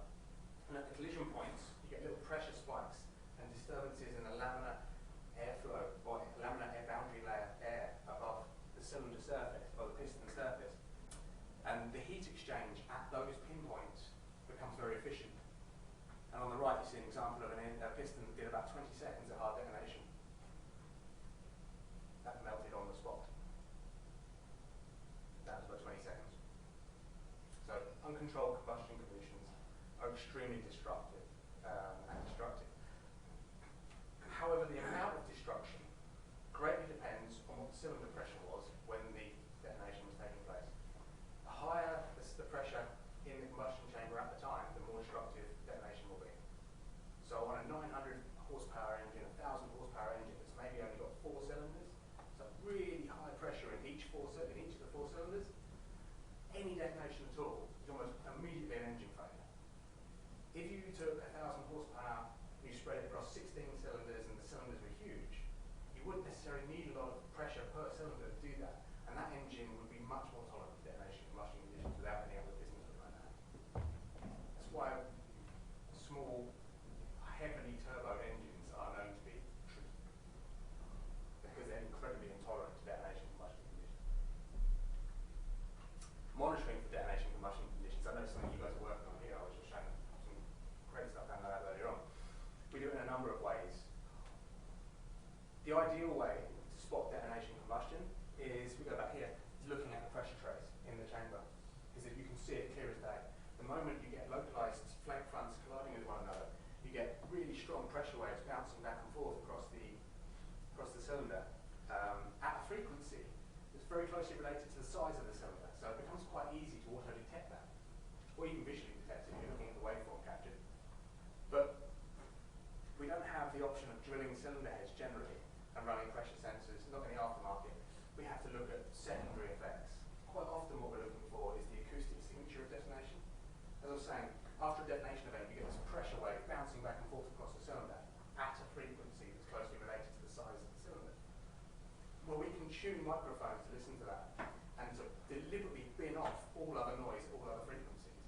[SPEAKER 2] And at the collision points, you get little pressure spikes and disturbances in the laminar airflow, or laminar air boundary layer air above the cylinder surface, or the piston surface. And the heat exchange at those pinpoints becomes very efficient. And on the right, you see an example of a piston that did about 20 seconds of hard detonation. That melted on the spot. That was about 20 seconds. So uncontrolled combustion conditions are extremely destructive and destructive. However, the amount of destruction greatly depends on what the cylinder pressure was when the detonation was taking place. The higher the pressure any detonation at all, is almost immediately an engine failure. If you took 1,000 horsepower, you spread it across 16 cylinders and the cylinders were huge, you wouldn't necessarily need a lot of pressure per cylinder to do that. And that engine would be much more tolerant to detonation combustion conditions without any other business like that. That's why small, heavily turboed engines are known to be tricky, because they're incredibly intolerant to detonation combustion conditions. Monitoring for detonation combustion conditions, I know something you guys are working on here. I was just showing some great stuff down there earlier on. We do it in a number of ways. The ideal way to spot detonation combustion is, we go back here, looking at the pressure trace in the chamber, because if you can see it clear as day. The moment you get localized flame fronts colliding with one another, you get really strong pressure waves bouncing back and forth across the cylinder at a frequency that's very closely related to the size of the cylinder. So it becomes quite easy to auto-detect that, or even visually detect it if you're looking at the waveform captured. But we don't have the option of drilling cylinder heads generally and running pressure sensors, not in the aftermarket. We have to look at secondary effects. Quite often what we're looking for is the acoustic signature of detonation. As I was saying, after a detonation event, you get this pressure wave bouncing back and forth across the cylinder at a frequency that's closely related to the size of the cylinder. Well, we can tune microphones to listen to that and to deliberately bin off all other noise, all other frequencies,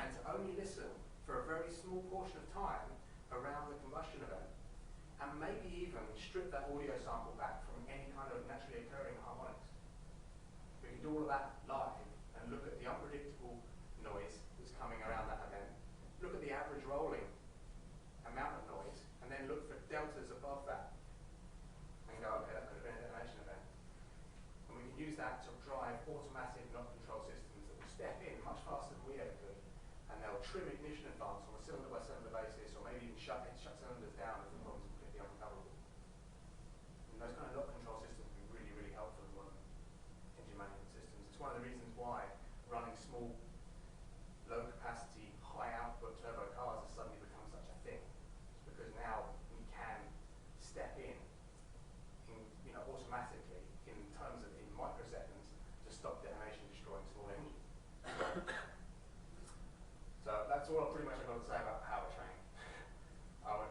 [SPEAKER 2] and to only listen for a very small portion of time around the combustion event, and maybe even strip that audio sample back from any kind of naturally occurring harmonics. We can do all of that live and look at the unpredictable noise that's coming around that event, look at the average rolling amount of noise, and then look for deltas above that and go, okay, that could have been a detonation event. And we can use that to drive automatic knock control systems that will step in much faster than we ever could, and they'll trim ignition advance on a cylinder by cylinder basis, or maybe even shut cylinders down if the problem's completely unrecoverable. And those kind of knock control systems can be really, really helpful in modern engine management systems. It's one of the reasons why running small, low capacity, high output turbo cars has suddenly become such a thing. It's because now we can step in automatically in terms of in microseconds to stop detonation destroying small engines. So that's all pretty much I've got to say about powertrain.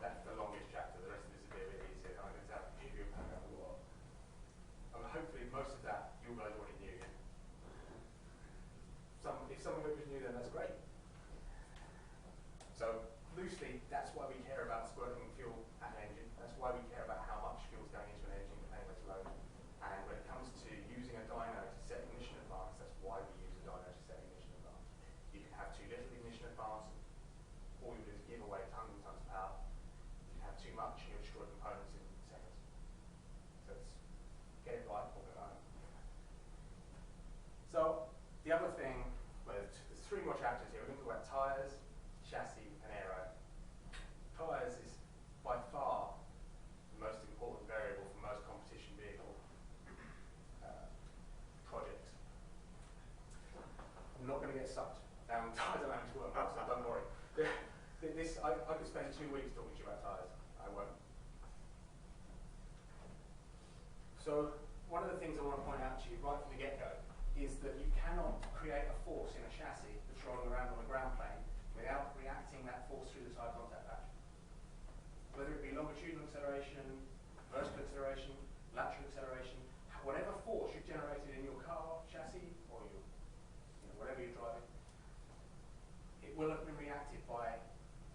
[SPEAKER 2] That's the longest chapter. The rest of this is a bit easier. I'm going to give you a paragraph a lot. Hopefully most of that you guys already knew. Yeah? If some of it was new, then that's great. So loosely, that's why we care about squirting fuel at an engine. That's why we care about how much fuel is going into an engine depending on its load. And when it comes to using a dyno to set ignition advance, that's why we use a dyno to set ignition advance. You can have too little ignition advance, all you do is give away tons and tons of power. You can have too much and you'll destroy components in seconds. So it's get it right or go home. So the other thing, well, there's three more chapters here. We're going to talk about tyres, chassis, and aero. Tyres is by far the most important variable for most competition vehicle projects. I'm not going to get sucked down tyre dynamics wormhole, so don't worry. I could spend 2 weeks talking to you about tyres. I won't. So one of the things I want to point out to you right from the get-go is that you cannot create a force in a chassis that's rolling around on a ground plane without reacting that force through the tyre contact patch. Whether it be longitudinal acceleration, vertical acceleration, lateral acceleration, whatever force you've generated in your car, chassis, or your, whatever you're driving, it will have been reacted by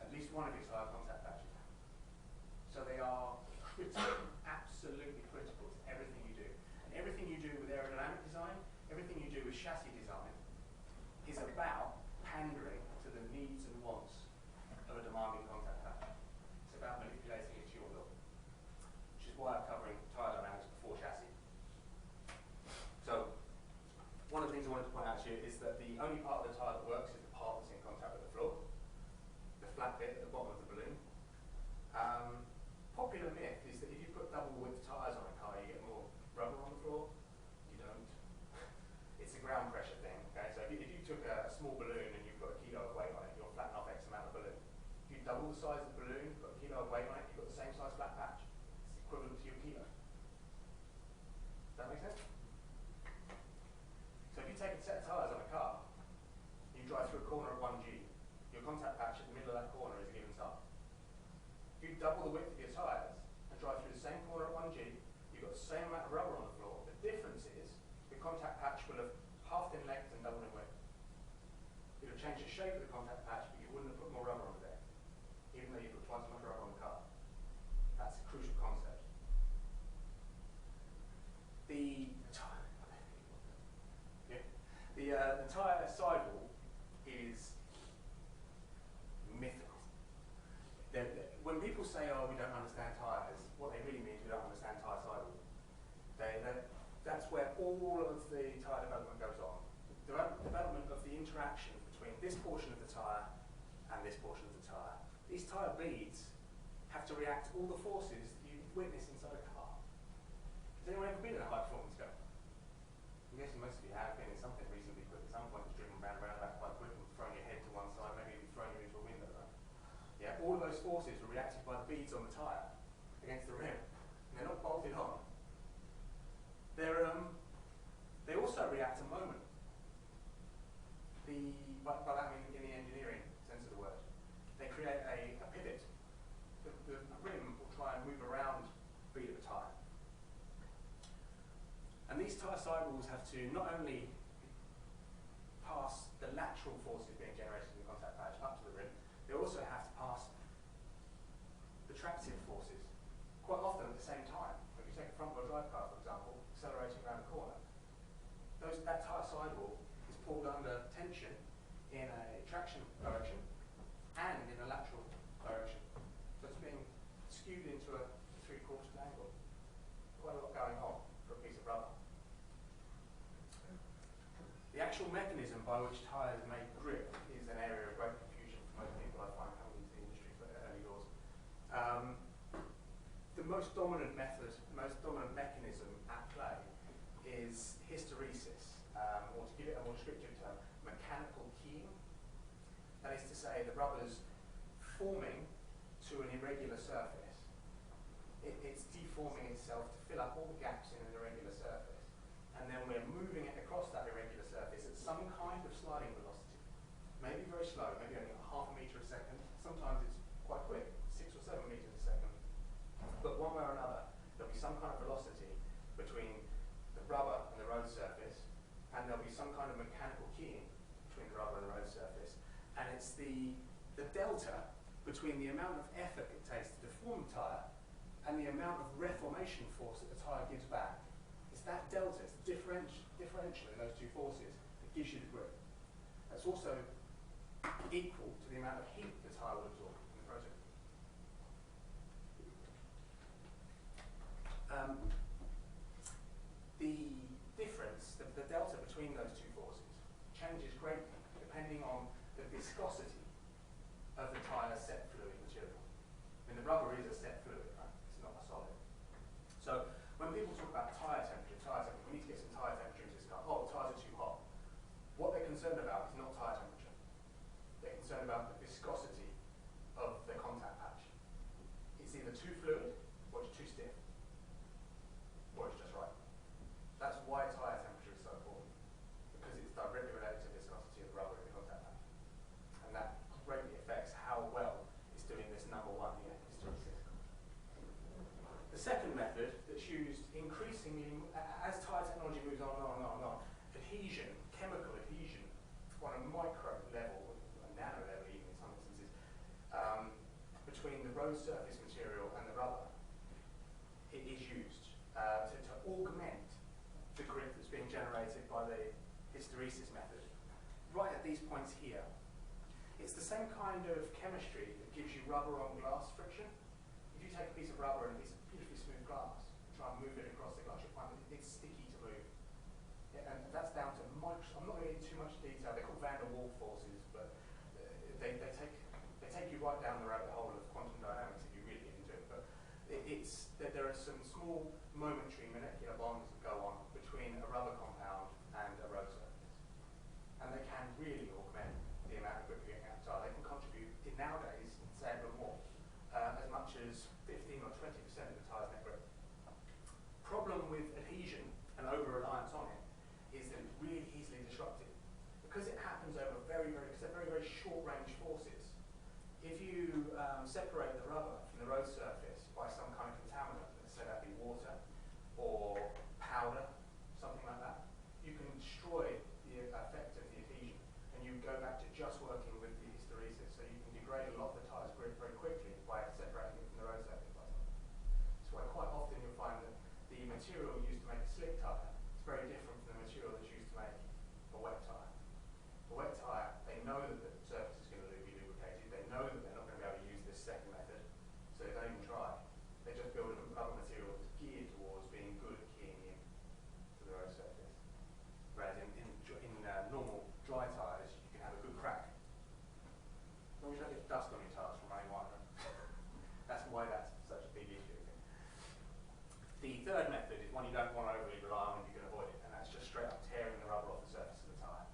[SPEAKER 2] at least one of your tyre contact patches. So they are critical, absolutely critical to everything you do. And everything you do with aerodynamic design, everything you do with chassis design, is about pandering to the needs and wants of a demanding contact patch. It's about manipulating it to your will, which is why I'm covering tyre dynamics before chassis. So one of the things I wanted to point out to you is that the only part of the tyre that works is the part that's in contact with the floor. The flat bit at the bottom of double the width of your tyres and drive through the same corner at 1G, you've got the same amount of rubber on the floor. The difference is the contact patch will have halved in length and doubled in width. It would have changed the shape of the contact patch, but you wouldn't have put more rubber on the deck, even though you put twice as much rubber on the car. That's a crucial concept. The tyre sidewall is mythical. When people say, oh, we don't understand tyres, what they really mean is we don't understand tyre sidewall. That's where all of the tyre development goes on. The development of the interaction between this portion of the tyre and this portion of the tyre. These tyre beads have to react to all the forces that you witness inside a car. Has anyone ever been in a high performance car? I'm guessing most of you have been in something reasonably quick. At some point, it's driven round about quite quick and thrown your head to one side, maybe even thrown you into a window. Right? Yeah, all of those forces were reacted by the beads on the tyre against the rim. And they're not bolted on. They also react to moment. By that I mean in the engineering sense of the word. They create a pivot. The rim will try and move around the bead of a tyre. And these tyre sidewalls have to not only pass the lateral forces being generated in the contact patch up to the rim, they also have to pass the tractive forces quite often at the same time. If you take a front-wheel drive car, for example, accelerating around a corner, that tyre sidewall is pulled under tension in a traction direction and in a lateral direction. So it's being skewed into a 3/4 angle. Quite a lot going on for a piece of rubber. The actual mechanism by which tyres make grip is an area of great confusion for most people, I find, coming into the industry for early doors. The most dominant method, the most dominant mechanism at play is hysteresis, or to give it a more descriptive term, mechanical keying. That is to say, the rubber's forming to an irregular surface. It's deforming itself to fill up all the gaps in an irregular surface. And then we're moving it across that irregular surface at some kind of sliding velocity. Maybe very slow, maybe only half a metre a second. Sometimes it's quite quick, 6 or 7 metres a second. But one way or another, there'll be some kind of velocity between the rubber and the road surface, and there'll be some kind of mechanical keying between the rubber and the road surface. And it's the delta between the amount of effort it takes to deform the tyre and the amount of reformation force that the tyre gives back. It's that delta, it's the differential in those two forces that gives you the grip. That's also equal to the amount of heat the tyre will absorb in the process. The difference, the delta between those two forces, changes greatly depending on the viscosity of the tyre's set fluid material. I mean, the rubber is a set fluid, right? It's not a solid. So when people talk about tyre temperature, we need to get some tyre temperature into this car. Oh, the tyres are too hot. What they're concerned about is not tyre temperature. They're concerned about the viscosity of the contact patch. It's either too fluid or it's too stiff, or it's just right. That's why tyre temperature is so important, because it's directly related to the viscosity of the rubber in the contact patch. And that greatly affects how well it's doing this number one here, hysteresis. The second method that's used increasingly, as tyre technology moves on and on and on and on, adhesion, chemical adhesion, on a micro level, a nano level even in some instances, between the road surface material and the rubber, it is used to augment the grip that's being generated by the hysteresis method. Right at these points here, it's the same kind of chemistry that gives you rubber on glass friction. If you take a piece of rubber and a piece of beautifully smooth glass and try and move it across the glass, you'll find that it's sticky to move. Yeah, and that's down to I'm not going to get into too much detail. They're called van der Waals forces, but they take you right down the rabbit hole of quantum dynamics if you really get into it. But there are some small momentary molecular bonds that go on between a rubber compound and a road surface, and they can really augment the amount of grip you're getting out of the tyre. They can contribute nowadays, say a bit more, as much as 15 or 20% of the tyre's net grip. Problem with adhesion and over-reliance on it is that it's really easily disrupted. Because it happens over very short range forces, if you separate the rubber from the road surface material used to make a slick tyre is very different from the material that's used to make a wet tyre. A wet tyre, they know that the surface is going to be lubricated, they know that they're not going to be able to use this second method, so they don't even try. They just build a rubber material that's geared towards being good at keying in to the road surface. Whereas in normal dry tyres, you can have a good crack. As long as you don't get dust on your tyres from running water. That's why that's such a big issue. The third method is one you don't want to overly rely on if you can avoid it, and that's just straight up tearing the rubber off the surface of the tyre.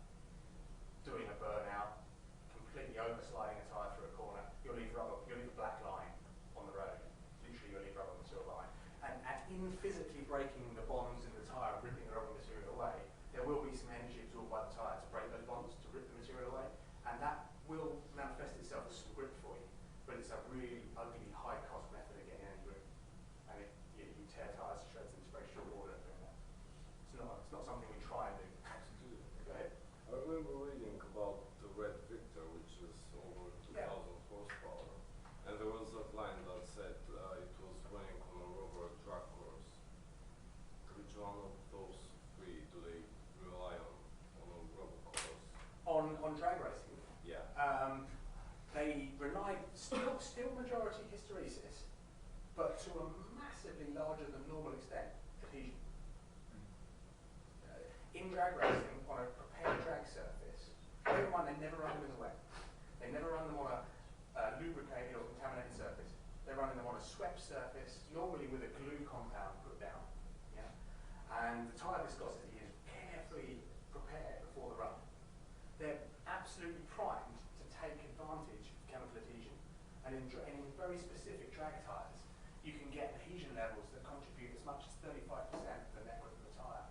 [SPEAKER 2] Doing a burnout, completely oversliding a tyre through a corner, you'll leave a black line on the road. Literally, you'll leave rubber material behind. And in physically breaking the bonds in the tyre, ripping the rubber material away, there will be some energy absorbed by the tyre to break those bonds, to rip the material away, and that will manifest itself as some grip for you. But it's a really ugly, high-cost method of getting any grip. And you tear tyres to shreds in very short order doing that. It's not something we try and do. Go ahead.
[SPEAKER 5] I remember reading about the Red Victor, which is over 2,000 horsepower, and there was a line that said it was running on a rubber drag course. Which one of those three do they rely on a rubber course?
[SPEAKER 2] On drag racing?
[SPEAKER 5] Yeah.
[SPEAKER 2] They rely, still majority hysteresis, but to a massively larger than normal extent, adhesion. In drag racing, on a prepared drag surface, bear in mind they never run them in the wet. They never run them on a lubricated or contaminated surface. They run them on a swept surface, normally with a glue compound put down. Yeah? And the tyre viscosity is carefully prepared before the run. They're absolutely primed to take advantage of chemical adhesion. And in very specific drag tyres, you can get adhesion levels that contribute as much as 35% to the net width of the tyre.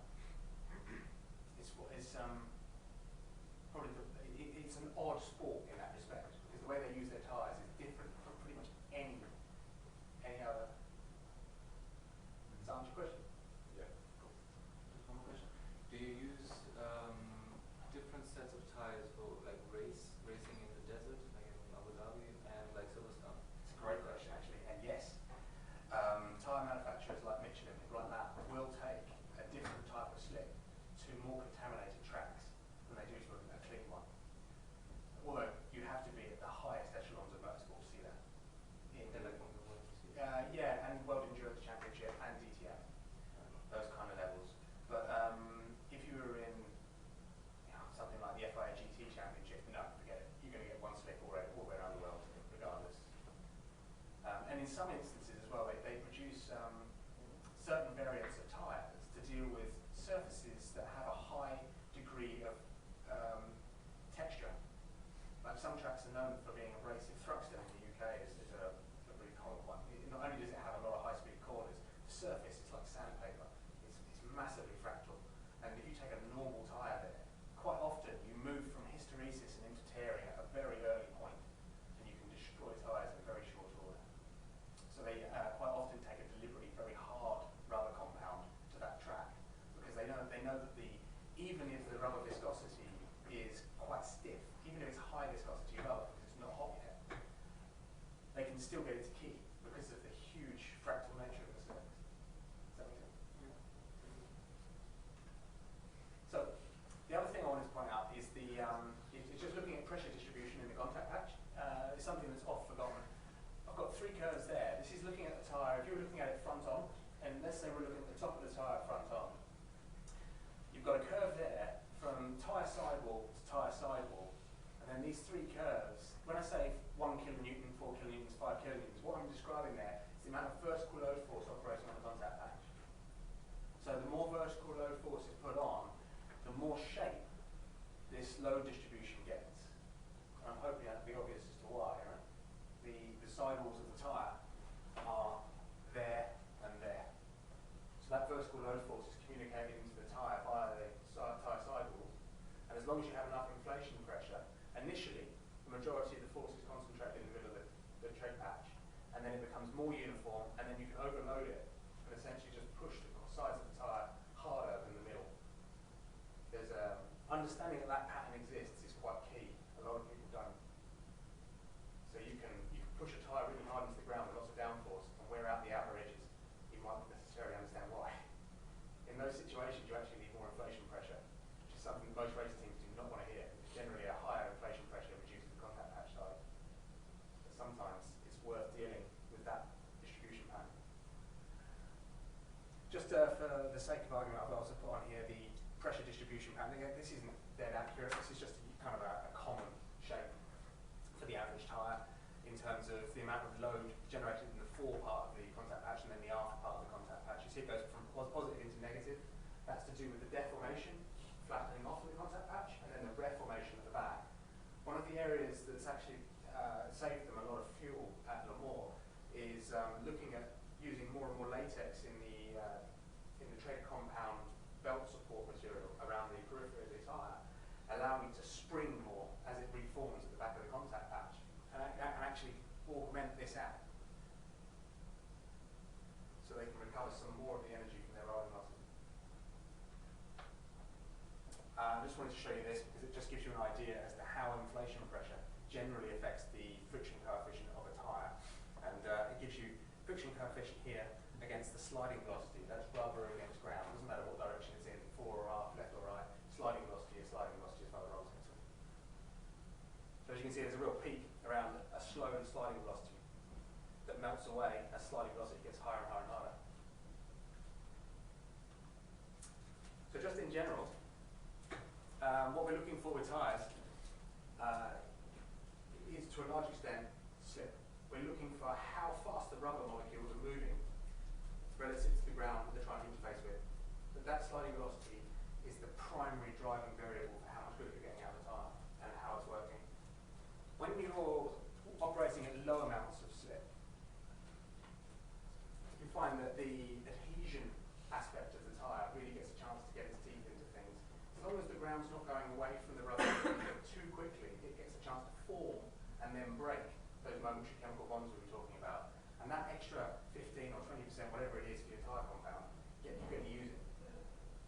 [SPEAKER 2] It's an odd sport in that respect, because the way they use their tyres is different from pretty much any other. Does that answer your question?
[SPEAKER 5] Yeah.
[SPEAKER 2] Cool.
[SPEAKER 4] Just one more question. Do you use different sets of tires for like racing in the desert, like in Abu Dhabi, and like Silverstone?
[SPEAKER 2] It's a great question, actually, and yes. Tyre manufacturers like Michelin, people like that, will take a different type of slick to more contaminated tracks than they do to a clean one. Although you have to be at the highest echelons of motorsport to see that. Yeah, and World Endurance Championship and DTM, those kind of levels. But if you were in something like the FIA GT Championship, no, forget it. You're going to get one slick all the way around the world, regardless. And in some instances as well, they produce certain variants of tyres to deal with surfaces that have a high degree of texture. Like some tracks are known for being abrasive. Thruxton in the UK is a really common one. Not only does it have a lot of high-speed corners, the surface is like sandpaper. It's massively fractal. And if you take a normal tyre there, quite often you move from hysteresis and into tearing at a very early point, and you can destroy tyres in very short order. So they quite often take a deliberately very hard rubber compound to that track, because they know that even if the rubber viscosity is quite stiff, even if it's high viscosity rubber, because it's not hot yet, they can still get it to key because of the huge fractal nature of the surface. Does that make sense?
[SPEAKER 4] Yeah.
[SPEAKER 2] So the other thing I wanted to point out is it's just looking at pressure distribution in the contact patch. It's something that's oft forgotten. I've got three curves there. This is looking at the tyre. If you were looking at it front on, and let's say we're looking at the top of the tyre front on, you've got a curve there from tyre sidewall to tyre sidewall, and then these three curves. When I say 1 kilonewton, 4 kilonewtons, 5 kilonewtons, what I'm describing there is the amount of vertical load force operating on the contact patch. So the more vertical load force is put on, the more shape this load distribution gets. And I'm hoping that'll be obvious as to why, right? The sidewalls of the tyre are there and there. So that vertical load force is communicating into the tyre via the tyre sidewalls. And as long as you have enough inflation pressure, initially the majority of the force is concentrated in the middle of the tread patch, and then it becomes more uniform, and then you can overload it and essentially just push the sides of the tyre harder than the middle. There's understanding that pattern exists is quite key. A lot of people don't. So you can push a tyre really hard into the ground with lots of downforce and wear out the outer edges. You might not necessarily understand why. in those situations you actually need more inflation pressure, which is something most race teams do not want to hear. Generally a higher inflation pressure reduces the contact patch size. But sometimes it's worth dealing with that distribution pattern. Just for the sake of argument, I've also put on here the pressure distribution pattern. Again, this isn't dead accurate, this is just kind of a common shape for the average tyre in terms of the amount of load generated in the fore part of the contact patch and then the after part of the contact patch. You see it goes from positive into negative. That's to do with the deformation, flattening off of the contact patch, and then the reformation at the back. One of the areas that's actually saved them a lot of fuel at Le Mans is looking at using more and more latex in the tread compound belt support material around the periphery of the tyre, allowing it to spring more as it reforms at the back of the contact patch, and actually augment this out, so they can recover some more of the energy from their rolling losses. I just wanted to show you this because it just gives you an idea as to how inflation pressure generally affects the friction coefficient of a tyre, and it gives you friction coefficient here against the sliding velocity. That's rubber against ground. Doesn't matter what direction it's in, fore or aft, left or right. Sliding velocity is sliding velocity as far as rolls concerned. So as you can see, there's a real peak around a slow and sliding velocity that melts away as sliding velocity gets higher and higher and harder. So just in general, what we're looking for with tyres is to a large extent slip. We're looking for how fast the rubber molecules are moving relative to the ground that they're trying to interface with. But that sliding velocity is the primary driving variable for how much grip you're getting out of the tyre and how it's working. When you're operating at low amounts of slip, you find that the adhesion aspect of the tyre really gets a chance to get its teeth into things. As long as the ground's not going away from the rubber too quickly, it gets a chance to form and then break those momentary chemical bonds we were talking about. And that extra 15 or 20%, whatever it is for your tyre compound, you're going to use it.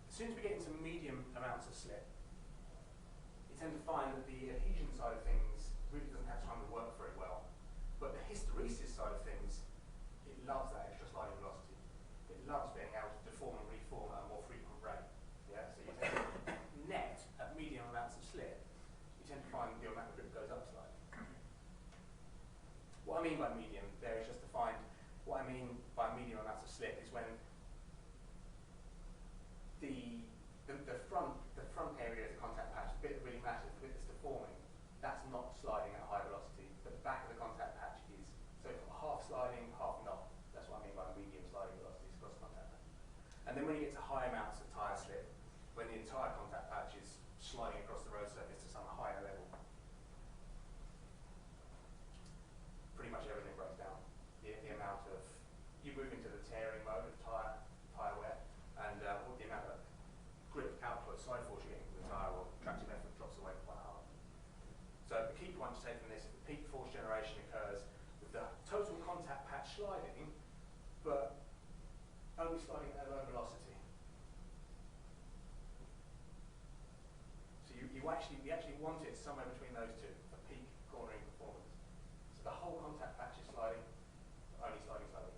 [SPEAKER 2] As soon as we get into medium amounts of slip, you tend to find that the adhesion side of things really doesn't have time to work very well. But the hysteresis side of things, it loves that extra sliding velocity. It loves being able to deform and reform at a more frequent rate. Yeah? So you tend to net at medium amounts of slip, you tend to find the amount of grip goes up slightly. What I mean by medium there is just to find what I mean by medium amounts of slip is when the front area of the contact patch, the bit that really matters, the bit that's deforming, that's not sliding at a high velocity, but the back of the contact patch is. So it's half sliding, half not. That's what I mean by medium sliding velocities across the contact patch. And then when you get to high amounts of tyre slip, when the entire contact patch is sliding across the road surface to some higher level, pretty much everything breaks down. The amount of, you move into the tearing mode of tyre wear, and the amount of grip output, side force you're getting from the tyre or tractive effort drops away quite hard. So the key point to take from this is the peak force generation occurs with the total contact patch sliding, but only sliding at a low velocity. So we actually want it somewhere between those two for peak cornering performance. So the whole contact patch is sliding, only sliding slowly.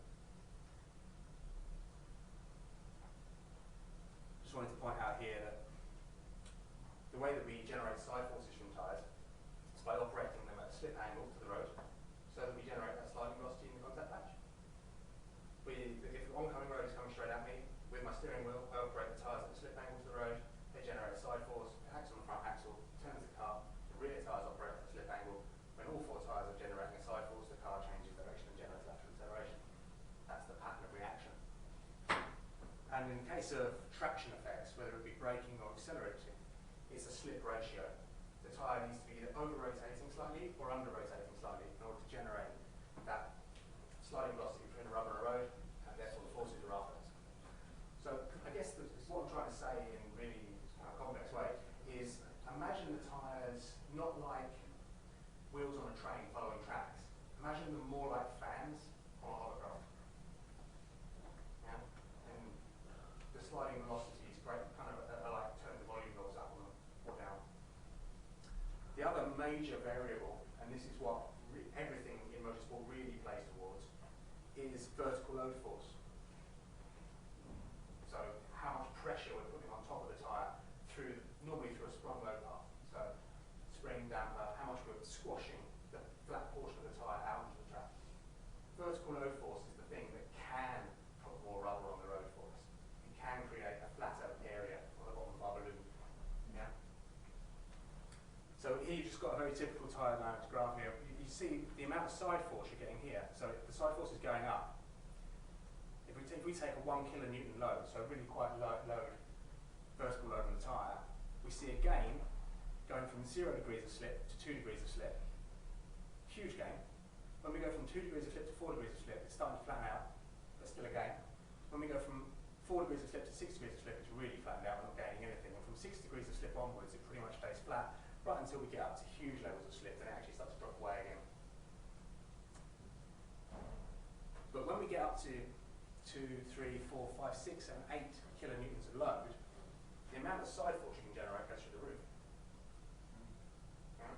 [SPEAKER 2] Just wanted to point out here that the way that we generate side forces from tyres is by operating them at a slip angle to the road, so that we generate that sliding velocity in the contact patch. If the oncoming road is coming straight at me, with my steering wheel, I operate the tyres at a slip angle to the road, they generate a side force, it acts on the front axle, turns the car, the rear tyres operate at a slip angle. When all four tyres are generating a side force, the car changes direction and generates lateral acceleration. That's the pattern of reaction. And in case of traction effects, whether it be braking or accelerating, it's a slip ratio. The tyre needs to be either over-rotating slightly or under-rotating slightly in order to generate that sliding velocity between a rubber and a road, and therefore the forces are after us. So I guess what I'm trying to say in really kind of complex way is imagine the tyres not like wheels on a train following tracks. Imagine them more like fans on a hovercraft. Yeah? And the sliding velocities kind of are like turn the volume knobs up or down. The other major variable, and this is what everything in motorsport really plays towards, is vertical load force. So how much pressure squashing the flat portion of the tyre out onto the track. Vertical load force is the thing that can put more rubber on the road for us. It can create a flatter area on the bottom of our balloon. Yeah? So here you've just got a very typical tyre dynamics graph here. You see the amount of side force you're getting here. So the side force is going up. If we take a 1 kilonewton load, so a really quite low load, vertical load on the tyre, we see a gain going from 0 degrees of slip to 2 degrees of slip. Huge gain. When we go from 2 degrees of slip to 4 degrees of slip, it's starting to flatten out, but still a gain. When we go from 4 degrees of slip to 6 degrees of slip, it's really flattened out, we're not gaining anything. And from 6 degrees of slip onwards, it pretty much stays flat, right until we get up to huge levels of slip, and it actually starts to drop away again. But when we get up to 2, 3, 4, 5, 6, and 8 kilonewtons of load, the amount of side force you can generate goes through the roof. Yeah?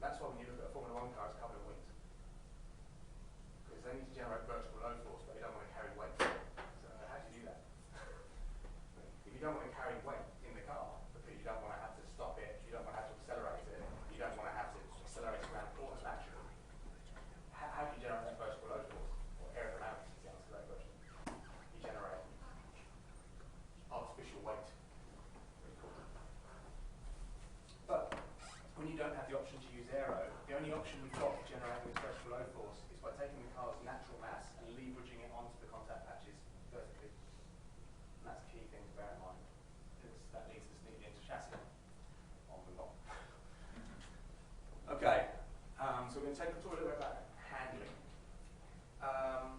[SPEAKER 2] That's why when you look at a Formula 1 car, it's covered in wings. Because they need to generate vertical load force, but they don't want to carry weight. So how do you do that? If you don't want to carry weight in the car, because you don't want to have to stop it, you don't want to have to accelerate it, you don't want to have to accelerate around the corners naturally, how do you generate that vertical load force? Or aerodynamics is the answer to that question. You generate artificial weight. But when you don't have the option to use aero, the only option we've got for generating this vertical load force is by taking the car's natural mass and leveraging it onto the contact patches vertically. And that's a key thing to bear in mind, because that leads us neatly into chassis. On the top. Okay, so we're going to talk a little bit about handling.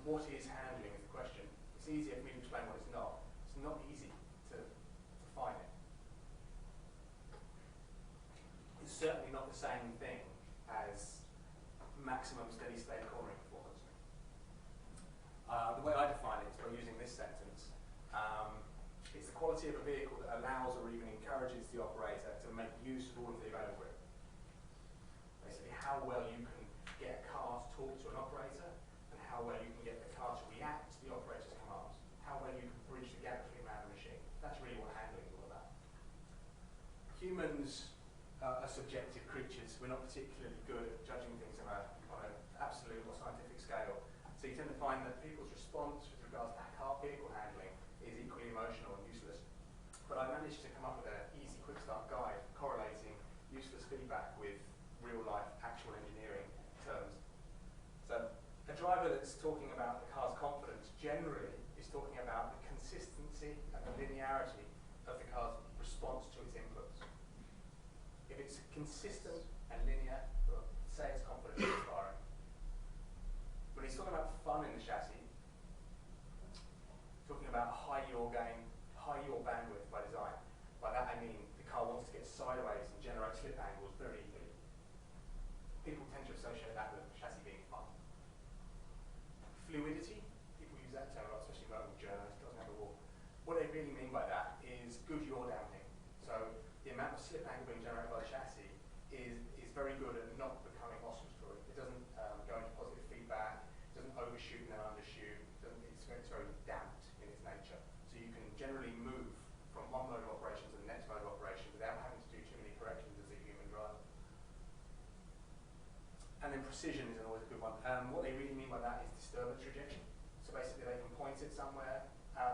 [SPEAKER 2] What is handling is the question. It's easier for me to explain what it's not. It's not easy to define it. It's certainly not the same thing as maximum steady state cornering performance. The way I define it is by using this sentence. It's the quality of a vehicle that allows or even encourages the operator to make use of all of the available grip. Basically, how well you can get a car to talk to an operator, and how well you can get the car to react to the operator's commands. How well you can bridge the gap between man and machine. That's really what handling is all about. Humans are subjective creatures. We're not particularly good at judging things on an absolute or scientific scale. So you tend to find that people's response with regards to car vehicle handling is equally emotional and useless. But I managed to come up with an easy quick start guide correlating useless feedback with real life actual engineering terms. So a driver that's talking about the car's confidence generally is talking about the consistency and the linearity of the car's response to its inputs. If it's consistent and linear, well, say it's confidence inspiring. When he's talking about fun in the chassis, talking about high yaw gain, high yaw bandwidth by design. By that I mean the car wants to get sideways and generate slip angles very easily. People tend to associate that with the chassis being fun. Fluidity, people use that term a lot, especially local journalists, doesn't have a wall. What they really mean by that is good yaw damping. So the amount of slip angle being generated by the chassis is very good at not becoming oscillatory. It doesn't go into positive feedback, it doesn't overshoot and then undershoot, it's very damped in its nature. So you can generally move from one mode of operation to the next mode of operation without having to do too many corrections as a human driver. And then precision is always a good one. What they really mean by that is disturbance rejection. So basically they can point it somewhere,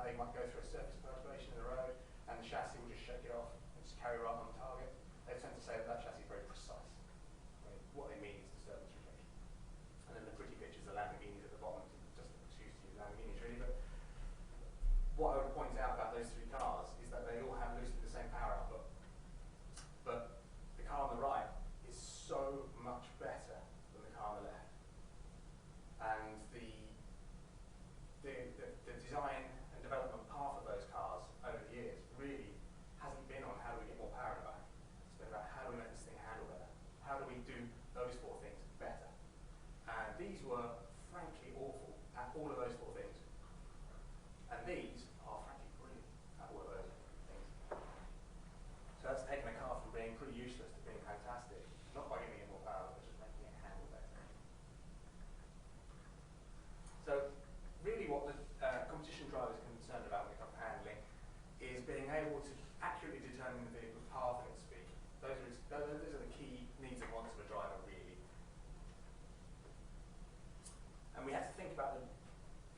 [SPEAKER 2] they might go through a surface perturbation in the road, and the chassis will just shake it off and just carry right on target. They tend to say that chassis is very precise. I mean, what they mean is disturbance rejection. And then the pretty pictures are Lamborghinis at the bottom, just an excuse to use Lamborghinis really. But what I would point out about those three cars is that they all have loosely the same power output. But the car on the right is so much better than the car on the left. And the design and development path of those cars over the years really hasn't been on how do we get more power in a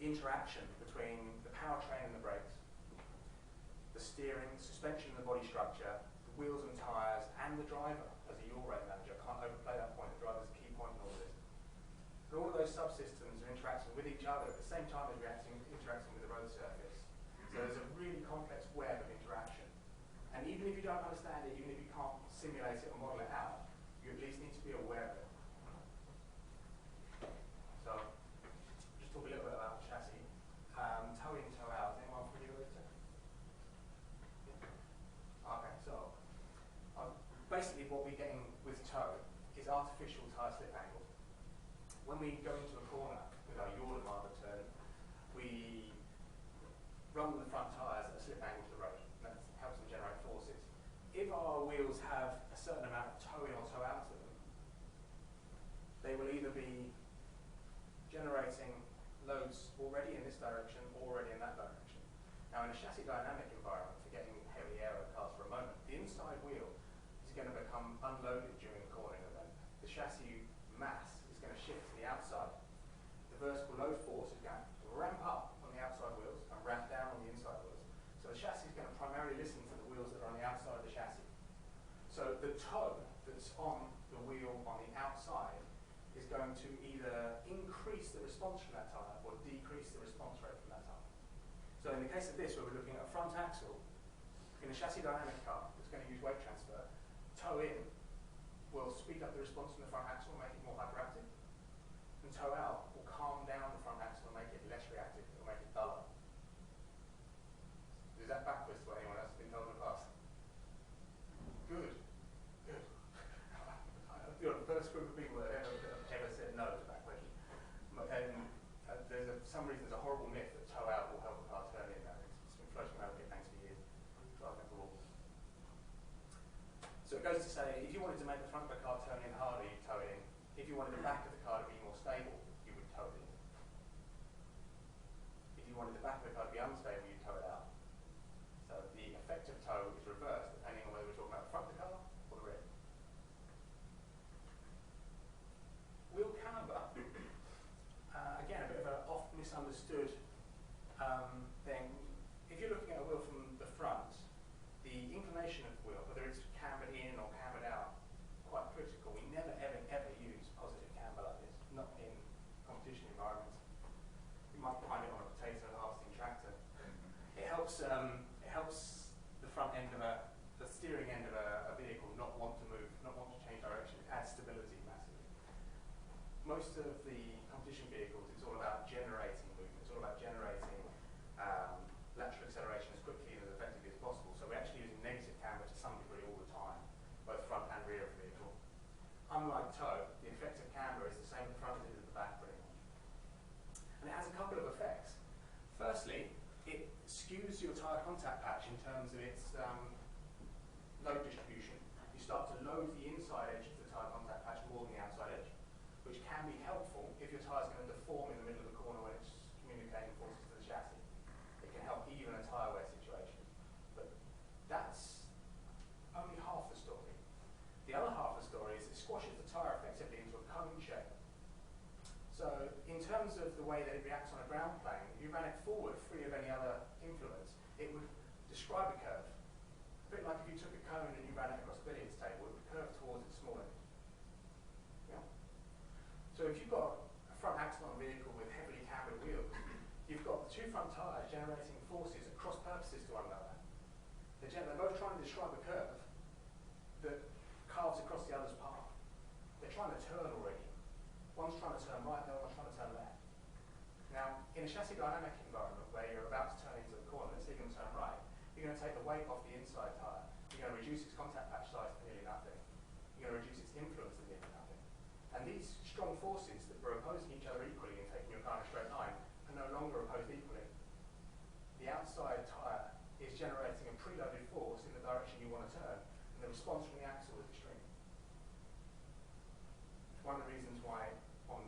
[SPEAKER 2] the interaction between the powertrain and the brakes, the steering, the suspension and the body structure, the wheels and tyres, and the driver as a yaw rate manager. I can't overplay that point. The driver's a key point in all of this. And all of those subsystems are interacting with each other at the same time as interacting with the road surface. So there's a really complex web of interaction. And even if you don't understand it, even if you can't simulate it or model it out, you at least need to be aware of it. So, just talk a little bit about the chassis. Toe in, toe out. Is anyone familiar with it? Okay, so basically what we're getting with toe is artificial tyre slip angle. When we go into a corner with our yaw demand turn, we run the front tyres at a slip angle to the road. That helps them generate forces. If our wheels have a certain amount of toe in or toe out to them, they will either be generating loads already in this direction or already in that direction. Now in a chassis dynamic environment, forgetting heavy aero cars for a moment, the inside wheel is going to become unloaded during the cornering event. The chassis mass is going to shift to the outside. The vertical load force is going to ramp up on the outside wheels and ramp down on the inside wheels. So the chassis is going to primarily listen to the wheels that are on the outside of the chassis. So the toe that's on the wheel on the outside is going to either increase the response from that tyre or decrease the response rate from that tyre. So in the case of this, where we're looking at a front axle, in a chassis dynamic car that's going to use weight transfer, toe in will speed up the response from the front axle and make it more hyperactive, and toe out will calm down the front axle and make it less reactive, it will make it duller. Is that backwards to what anyone else has been told in the past? Good. Good. You're the first group of people that ever said no to that question. Some reason there's a horrible myth that toe out will help a car turn in. It's been floating around with tanks for years. Driving up the wall. So it goes to say, if you wanted to make the front of the car turn in harder, you'd toe it in. If you wanted the back of the car to be more stable, you would toe it in. If you wanted the back of the car to be unstable, you'd toe it out. So the effect of toe is reversed depending on whether we're talking about the front of the car or the rear. Wheel camber, again, a bit of an oft misunderstood thing. If you're looking at a wheel from the front, the inclination of the wheel, whether it's cambered in or cambered out, quite critical. We never, ever, ever use positive camber like this, not in competition environments. You might find it on a potato harvesting tractor. It helps the front end of the steering end of a vehicle not want to move, not want to change direction. It adds stability massively. Most of the competition vehicles, it's all about generating movement. It's all about generating lateral acceleration as quickly and as effectively as possible. So we're actually using negative camber to some degree all the time, both front and rear of the vehicle. Unlike toe, the effect of camber is the same at the front as it is at the back pretty much. And it has a couple of effects. Firstly, it skews your tyre contact patch in terms of its load distribution. You start to load the inside edge of the tyre contact patch more than the outside edge, which can be helpful if your tyre is going to deform in the middle of the corner when it's communicating forces to the chassis. It can help even a tyre wear situation. But that's only half the story. The other half of the story is it squashes the tyre effectively into a cone shape. So in terms of the way that it reacts on a ground plane, if you ran it forward free of any other influence, it would describe a curve. A bit like if you took a cone and you ran it across a billiards table, it would curve towards its small end. Yeah? So if you've got a front axle on a vehicle with heavily cambered wheels, you've got the two front tyres generating forces at cross purposes to one another. They're both trying to describe a curve that carves across the other's path. They're trying to turn already. One's trying to turn right, the other one's trying to turn left. Now, in a chassis dynamic environment where you're about to turn into the corner, let's say you're going to turn right, you're going to take the weight off the inside tyre. You're going to reduce its contact patch size to nearly nothing. You're going to reduce its influence to nearly nothing. And these strong forces that were opposing each other equally and taking your car in a straight line are no longer opposed equally. The outside tyre is generating a preloaded force in the direction you want to turn, and the response from the axle is extreme. It's one of the reasons why on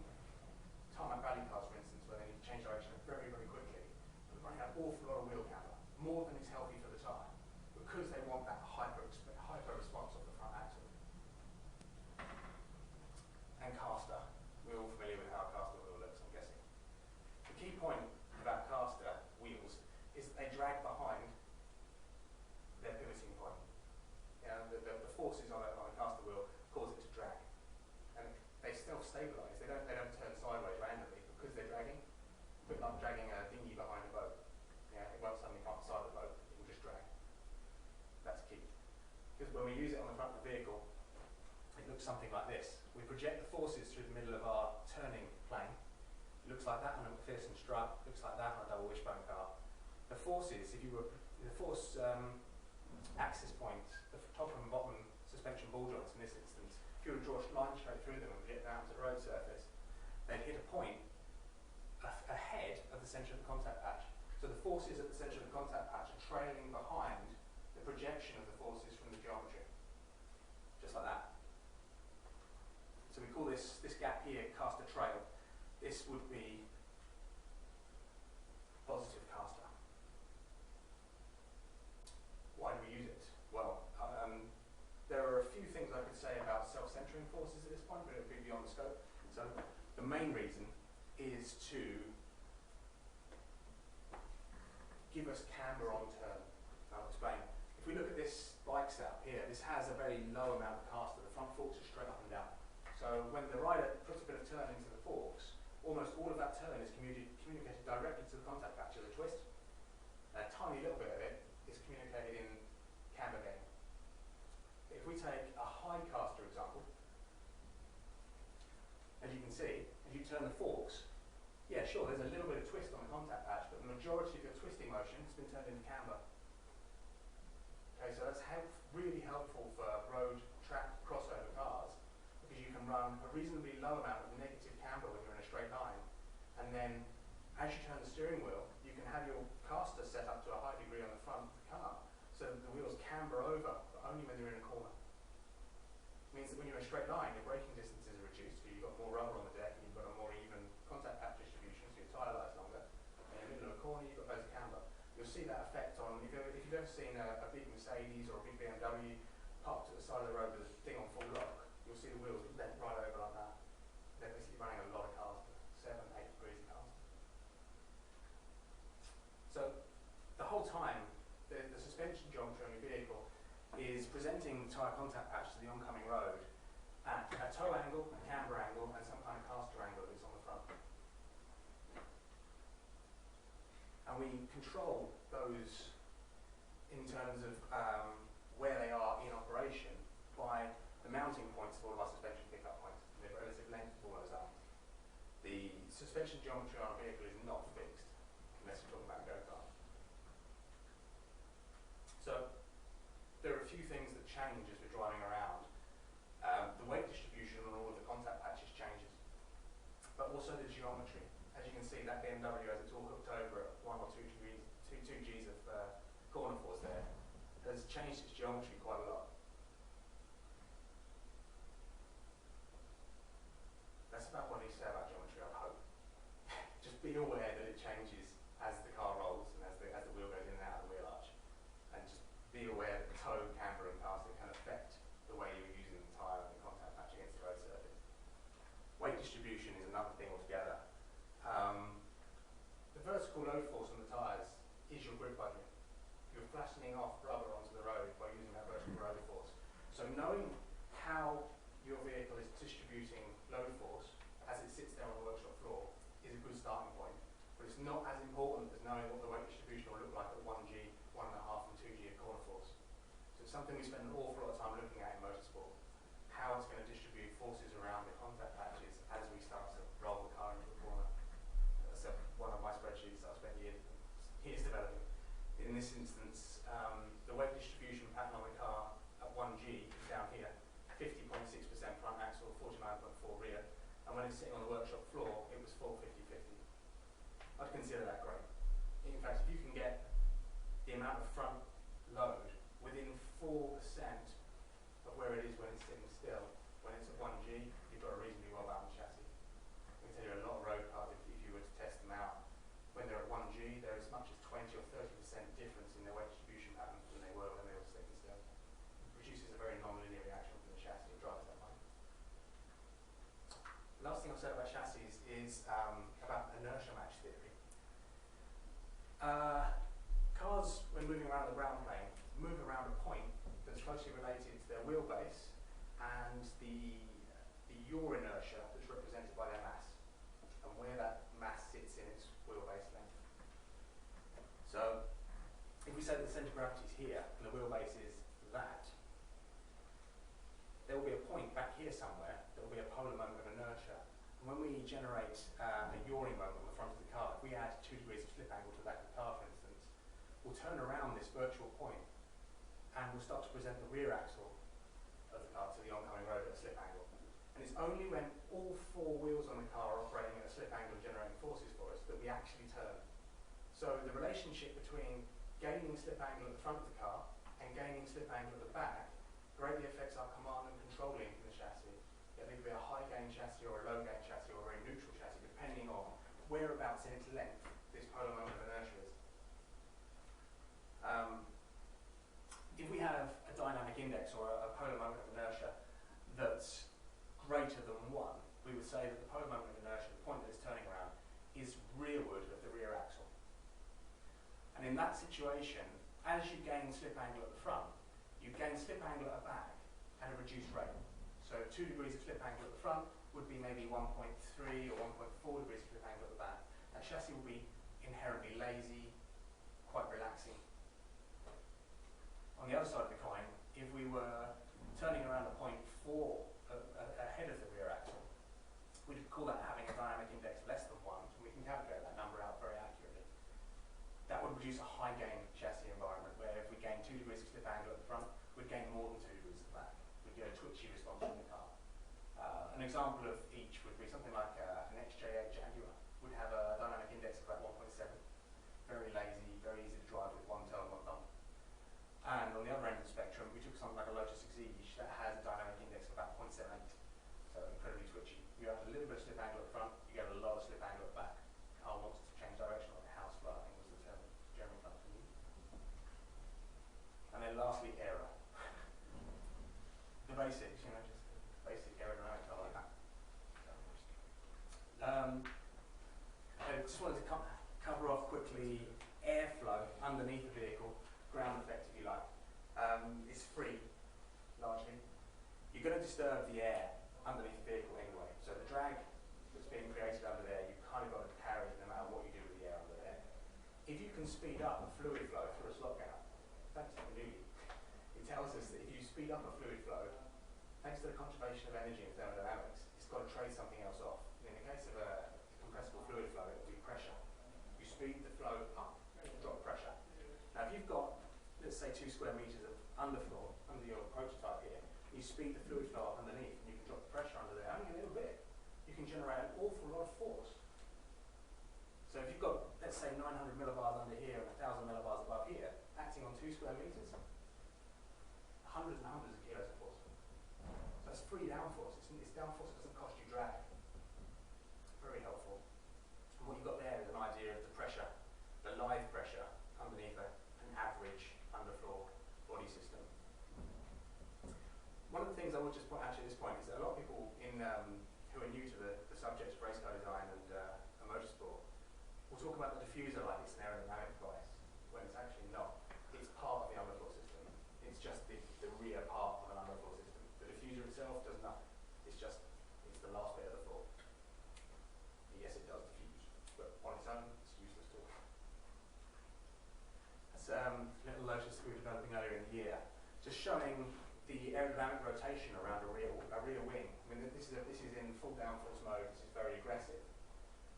[SPEAKER 2] tarmac rally cars, for instance, where they need to change direction very, very quickly, they're running an awful lot of wheel camber, more than is healthy for the tyre, because they want that hyper response of the front axle. And caster. We're all familiar with how a caster wheel looks, I'm guessing. The key point Because when we use it on the front of the vehicle, it looks something like this. We project the forces through the middle of our turning plane. It looks like that on a McPherson strut, looks like that on a double wishbone car. The forces, if you were, the force axis point, the top and bottom suspension ball joints in this instance, if you were to draw a line straight through them and project down to the road surface, they'd hit a point ahead of the centre of the contact patch. So the forces at the centre of the contact patch are trailing behind the projection of the forces from the geometry. Just like that. So we call this gap here caster trail. This would be positive caster. Why do we use it? Well, there are a few things I could say about self-centering forces at this point, but it would be beyond the scope. So the main reason is to give us camber on turn. I'll explain. If we look at this bike setup here, this has a very low amount of caster. The front forks are straight up and down. So when the rider puts a bit of turn into the forks, almost all of that turn is communicated directly to the contact patch as a twist. A tiny little bit of it is communicated in camber gain. If we take a high caster example, as you can see, if you turn the forks, yeah, sure, there's a little bit of twist on the contact patch, but the majority of your twisting motion has been turned into camber. Okay, so that's really helpful for road track crossover cars, because you can run a reasonably low amount of negative camber when you're in a straight line, and then as you turn the steering wheel, you can have your caster set up to a high degree on the front of the car, so that the wheels camber over, but only when they're in a corner. It means that when you're in a straight line, your braking distances are reduced, because you've got more rubber on the deck, and you've got a more even contact patch distribution, so your tyre life's longer. And in the middle of a corner, you've got loads of camber. You'll see that effect on, if you've ever seen a big Mercedes or a big BMW parked at the side of the road with a thing on full lock, you'll see the wheels bent right over like that. They're basically running a lot of cars, 7, 8 degrees of cars. So the whole time, the suspension geometry on your vehicle is presenting the tyre contact patch to the oncoming road at a toe angle, a camber angle, and some kind of caster angle that's on the front. And we control those in terms of where they are in operation by the mounting points of all of our suspension pickup points, and the relative length of all those arms. The suspension geometry on a vehicle is not fixed, unless you're talking about a go-kart. So there are a few things that change as we're driving around. The weight distribution on all of the contact patches changes, but also the geometry. As you can see, that BMW, as it's all hooked over at 1 or 2 Gs of corner force there, has changed its geometry quite a lot. That's about what I need to say about geometry, I hope. Just be aware that it changes as the car rolls and as the wheel goes in and out of the wheel arch. And just be aware that the toe, camber and caster can affect the way you're using the tyre and the contact patch against the road surface. Weight distribution is another thing altogether. The vertical load force on the tyres is your grip budget. You're flattening off rubber onto the road by using that vertical load force. So knowing how your vehicle is distributing load force as it sits there on the workshop floor is a good starting point. But it's not as important as knowing what the weight distribution will look like at 1G, 1.5 and 2G of corner force. So it's something we spend an awful lot of time looking at in motorsport, how it's going to distribute forces around the contact patches as we start to roll the car into a corner. That's one of my spreadsheets that I've spent years developing. In this instance, the weight distribution pattern on the car at 1G is down here, 50.6% front axle, 49.4 rear, and when it's sitting on the workshop floor, it was 450/50. I'd consider that great. In fact, if you can get the amount of front load within 4% of where it is when it's sitting still, when it's at 1G, you've got a reasonably well-balanced chassis. I can tell you a lot of road cars, if you were to test them out, when they're at 1G, they're as much as 20 or 30% difference in their weight distribution pattern than they were when they were sitting still. It produces a very non-linear reaction from the chassis and drives that line. The last thing I'll say about chassis is about inertia match theory. Cars, when moving around the ground plane, move around a point that's closely related to their wheelbase and the yaw inertia that's represented by their mass, and where that mass sits in its wheelbase length. So, if we say that the centre of gravity is here and the wheelbase is that, And when we generate a yawing moment on the front of the car, if we add 2 degrees of slip angle to the back of the car, for instance, we'll turn around this virtual point and we'll start to present the rear axle of the car to the oncoming road at a slip angle. And it's only when all 4 wheels on the car are operating at a slip angle and generating forces for us that we actually turn. So the relationship between gaining slip angle at the front of the car and gaining slip angle at the back greatly affects our command and control link in the chassis. It'll either be a high gain chassis or a low gain chassis or a very neutral chassis, depending on whereabouts in its length this polar moment of inertia is. If we have a dynamic index or a polar moment of inertia that's greater than 1, we would say that the polar moment of inertia, the point that it's turning around, is rearward of the rear axle. And in that situation, as you gain slip angle at the front, you gain slip angle at the back at a reduced rate. So 2 degrees of slip angle at the front would be maybe 1.3 or 1.4 degrees of slip angle at the back. That chassis will be inherently lazy, quite relaxing. On the other side of the coin, if we were turning around at 0.4 ahead of the rear axle, we'd call that having a dynamic index less than 1, and we can calculate that number out very accurately. That would produce a high gain chassis environment where if we gain 2 degrees of slip angle at the front, we'd gain more than 2 degrees at the back. We'd get a twitchy response from the car. An example of each would be something like an XJ8 Jaguar would have a dynamic index of about 1.7. Very lazy, very easy to drive with 1 turn, 1 bump. And on the other end of the spectrum, we took something like a Lotus Exige that has a dynamic index of about 0.78. So incredibly twitchy. You have a little bit of slip angle at the front, you get a lot of slip angle at the back. Car wants to change direction like a house fly, I think was the term German company used. And then lastly, error. The basics, you know, just basic aerodynamics are like that. I just wanted to cover off quickly airflow underneath the vehicle, ground effect if you like. It's free, largely. You're going to disturb the air underneath the vehicle anyway, so the drag that's being created under there, you've kind of got to carry no matter what you do with the air under there. If you can speed up a fluid flow through a slot gap, thanks to the newbie, it tells us that if you speed up a fluid flow, thanks to the conservation of energy in thermodynamics, it's got to trade something else off. And in the case of a compressible fluid flow, it will be pressure. You speed the flow up, you drop pressure. Now if you've got, let's say 2 square meters of underfloor under your prototype here, you speed the fluid flow up underneath and you can drop the pressure under there only a little bit. You can generate an awful lot of force. So if you've got, let's say 900 millibars under here and 1,000 millibars above here, acting on 2 square meters, hundreds and hundreds of kilos of force. So that's free downforce. It's downforce that doesn't cost you drag. Very helpful. And what you've got there is an idea of the pressure, the live pressure underneath an average underfloor body system. One of the things I would just point out at this point is that a lot of people who are new to the subject of race car design and motorsport will talk about the diffuser like it's an aerodynamic device, when it's actually not. It's part of the underfloor system. It's just the rear part of an underfloor system. The diffuser itself does nothing. It's the last bit of the floor. Yes, it does diffuse, but on its own, it's useless to all. That's a little Lotus we were developing earlier in the year, just showing the aerodynamic rotation around a rear wing. I mean, this is in full downforce mode. This is very aggressive.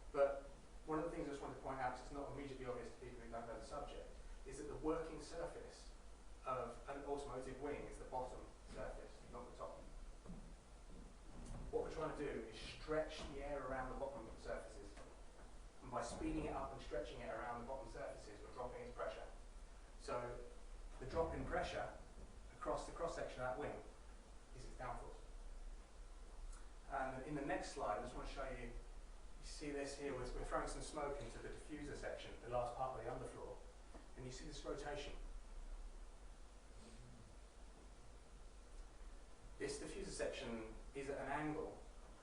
[SPEAKER 2] But one of the things I just wanted to point out, because it's not immediately obvious to people who don't know the subject, is that the working surface of an automotive wing is the bottom surface, not the top. What we're trying to do is stretch the air around the bottom surfaces. And by speeding it up and stretching it around the bottom surfaces, we're dropping its pressure. So the drop in pressure across the cross-section of that wing is its downforce. And in the next slide, I just want to show you, you see this here, we're throwing some smoke into the diffuser section, the last part of the underfloor, and you see this rotation. This diffuser section is at an angle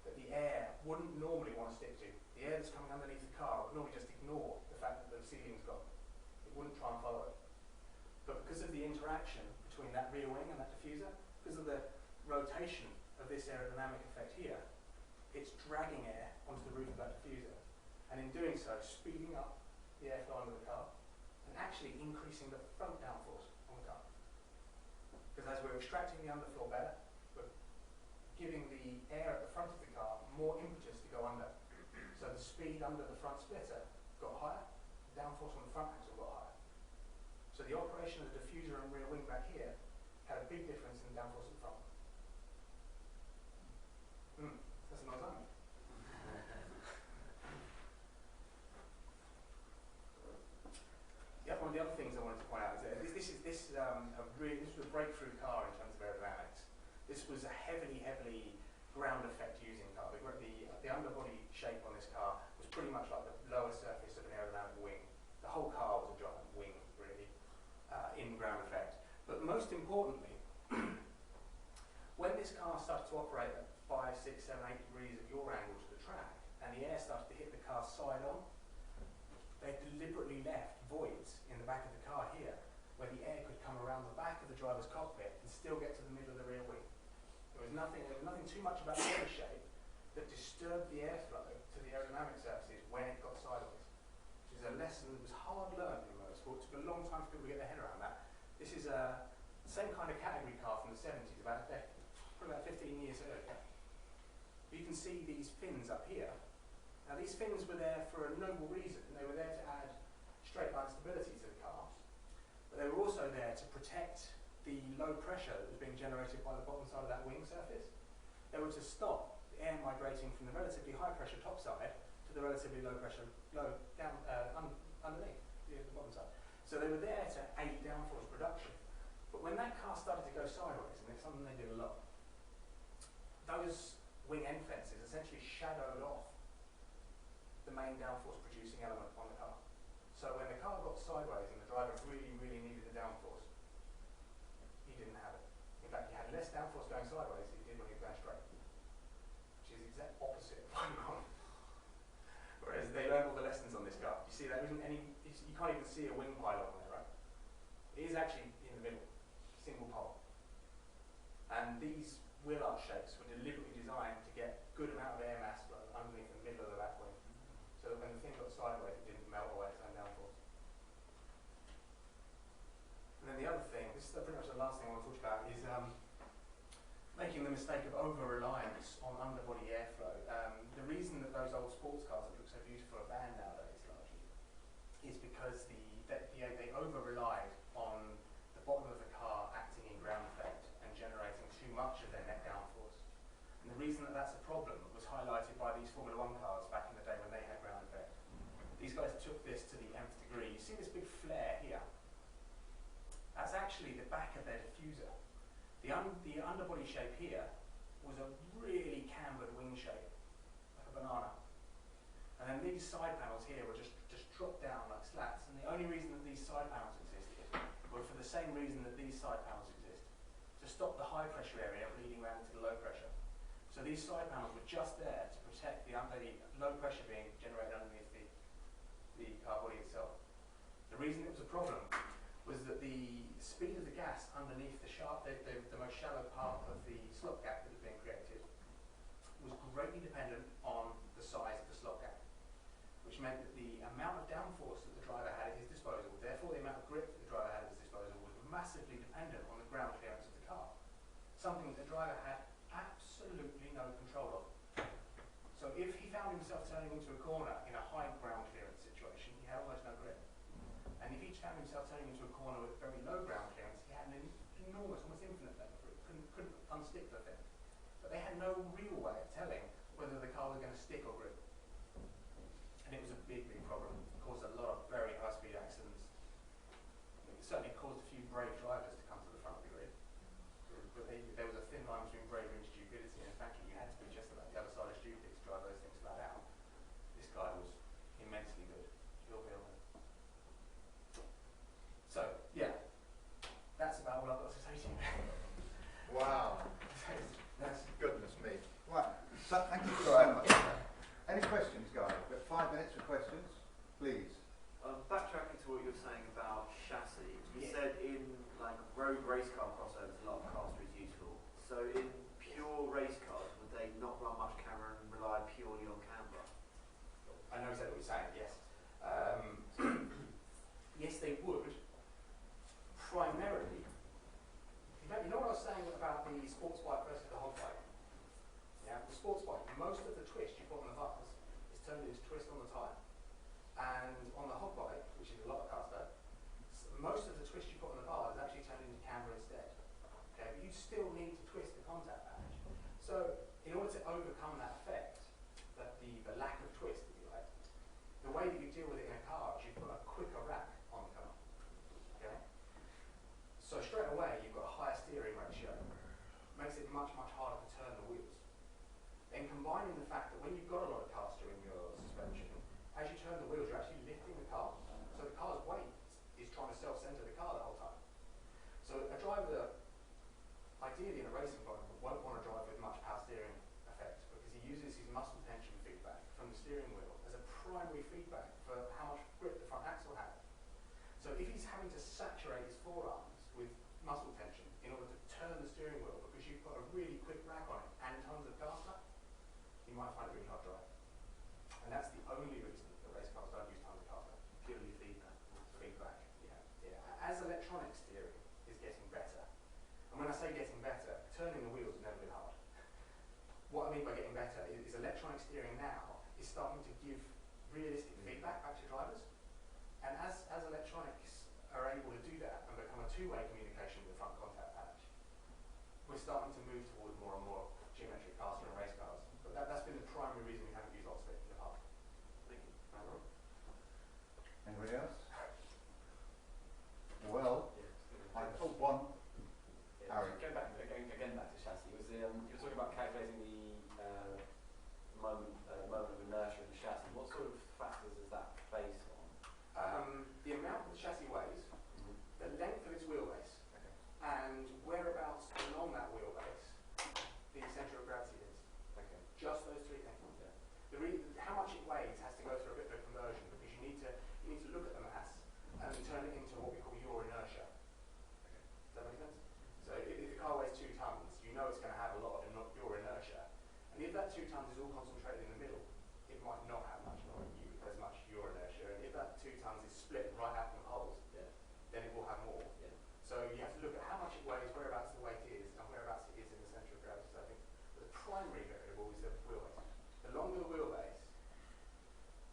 [SPEAKER 2] that the air wouldn't normally want to stick to. The air that's coming underneath the car would normally just ignore the fact that the ceiling's gone. It wouldn't try and follow it. But because of the interaction between that rear wing and that diffuser, because of the rotation of this aerodynamic effect here, it's dragging air onto the roof of that diffuser. And in doing so, speeding up the airflow under the car and actually increasing the front downforce on the car. Because as we're extracting the underfloor better, we're giving the air at the front of the car more impetus to go go under. So the speed under the front splitter got higher, downforce on the front axle got higher. So the operation of the diffuser and rear wing back here had a big difference in the downforce at the front. That's a nice argument. One of the other things I wanted to point out is that this was a breakthrough car in terms of aerodynamics. This was a heavily ground effect using car. The underbody shape on this car was pretty much like the lower surface of an aerodynamic wing. The whole car was a giant wing, really, in ground effect. But most importantly, when this car started to operate at 5, 6, 7, 8 degrees of yaw angle to the track, and the air started to hit the car side on, they deliberately left voids in the back of the car here, where the air could come around the back of the driver's cockpit and still get to the middle of the rear wing. There was nothing too much about the air shape that disturbed the airflow to the aerodynamic surfaces when it got sideways, which is a lesson that was hard learned in motorsport. It took a long time for people to get their head around that. This is the same kind of category car from the 70s, probably about 15 years earlier. You can see these fins up here. Now these fins were there for a noble reason. They were there to add straight line stability to the car, but they were also there to protect the low pressure that was being generated by the bottom side of that wing surface. They were to stop the air migrating from the relatively high pressure top side to the relatively low pressure underneath the bottom side. So they were there to aid downforce production. But when that car started to go sideways, and it's something they did a lot, those wing end fences essentially shadowed off the main downforce producing element on the car. So when the car got sideways and the driver really needed the downforce, he didn't have it. In fact, he had less downforce going sideways than he did when he was going straight, which is the exact opposite of Borgman. Whereas they learned all the lessons on this car. You see, there isn't any, you can't even see a wing pylon there, right? It is actually in the middle, single pole. And these wheel arch shapes were deliberately designed to get good amount of air mass flow underneath the middle of the back wing, so that when the thing got sideways, it didn't melt away its own downforce. And then the other thing, this is pretty much the last thing I want to talk about, is making the mistake of over-reliance on underbody airflow. The reason that those old sports cars that look so beautiful are banned nowadays, largely, is because they over-relied on the bottom of the car acting in ground effect and generating too much of their net downforce. And the reason that that's a problem was highlighted by these Formula 1 cars back in the day when they had ground effect. These guys took this to the nth degree. You see this big flare here? That's actually the back of their diffuser. The underbody shape here was a really cambered wing shape, like a banana. And then these side panels here were just dropped down like slats. And the only reason that these side panels existed were for the same reason that these side panels exist, to stop the high pressure area bleeding around into the low pressure. So these side panels were just there to protect the low pressure being generated underneath the car body itself. The reason it was a problem was that the speed of the gas underneath the most shallow part of the slot gap that was being created was greatly dependent on the size of the slot gap, which meant that the amount of downforce that the driver had at his disposal, therefore the amount of grip that the driver had at his disposal, was massively dependent on the ground clearance of the car, something that the driver had absolutely no control of. So if he found himself turning into a corner in a high ground clearance situation, he had almost no grip. And if he found himself turning into a corner with very low ground clearance, he had an enormous, almost infinite level of grip, couldn't unstick the thing. But they had no real way of telling whether the car was going to stick or grip. And it was a big problem. It caused a lot of very high speed accidents. It certainly caused a few brave drivers to come to the front of the grid. But there was a thin line between bravery and stupidity, and in fact you had to be just about the other side of stupid to drive those things flat out. This guy was immensely good. He'll be on it. So, yeah, that's about all I've got to say to you.
[SPEAKER 3] Wow.
[SPEAKER 2] That's
[SPEAKER 3] Goodness me.
[SPEAKER 1] Right, so thank you so much. Any questions, guys? We've got 5 minutes for questions.
[SPEAKER 2] makes it much, much harder to turn the wheels. Then combining the fact that when you've got a lot of caster in your suspension, as you turn the wheels, you're actually lifting the car. So the car's weight is trying to self-center the car the whole time. So a driver, ideally in a racing environment, won't want to drive with much power steering effect because he uses his muscle tension feedback from the steering wheel as a primary feedback for how much grip the front axle has. So if he's having to saturate his forearms with muscle tension in order to turn the steering wheel because you've got a really quick rack on it and tons of caster, you might find it really hard to drive. And that's the only reason that race cars don't use tons of caster.
[SPEAKER 6] Purely feedback.
[SPEAKER 2] Feedback, yeah. As electronic steering is getting better, and when I say getting better, turning the wheels has never been hard. What I mean by getting better is electronic steering now is starting to give realistic feedback back to drivers. And as electronics are able to do that and become a two-way communication with the front contact patch, we're starting to move towards more and more geometric caster and race cars. But that's been the primary reason we haven't used lots of it in the past.
[SPEAKER 6] Thank you.
[SPEAKER 1] Anybody else? Well, I hope one. Harry.
[SPEAKER 6] Going back to chassis, you were talking about calculating the moment of inertia of the chassis. What sort of factors is that based on?
[SPEAKER 2] The amount the chassis weighs, the length of its wheelbase, and whereabouts along that wheelbase the centre of gravity is.
[SPEAKER 6] Okay.
[SPEAKER 2] Just those three things.
[SPEAKER 6] Yeah.
[SPEAKER 2] How much it weighs has to go through a bit of a conversion because you need to look at the mass and turn it into what we call your inertia. Does that make sense? So if the car weighs 2 tons, you know it's going to have a lot of your inertia. And if that 2 tons is all concentrated in the middle, it might not have much as much your inertia. And if that 2 tons is split right out in the holes, then it will have more.
[SPEAKER 6] Yeah.
[SPEAKER 2] So you have to look at how much it weighs, whereabouts the weight is, and whereabouts it is in the centre of gravity. So I think the primary variable is the wheelbase. The longer the wheelbase,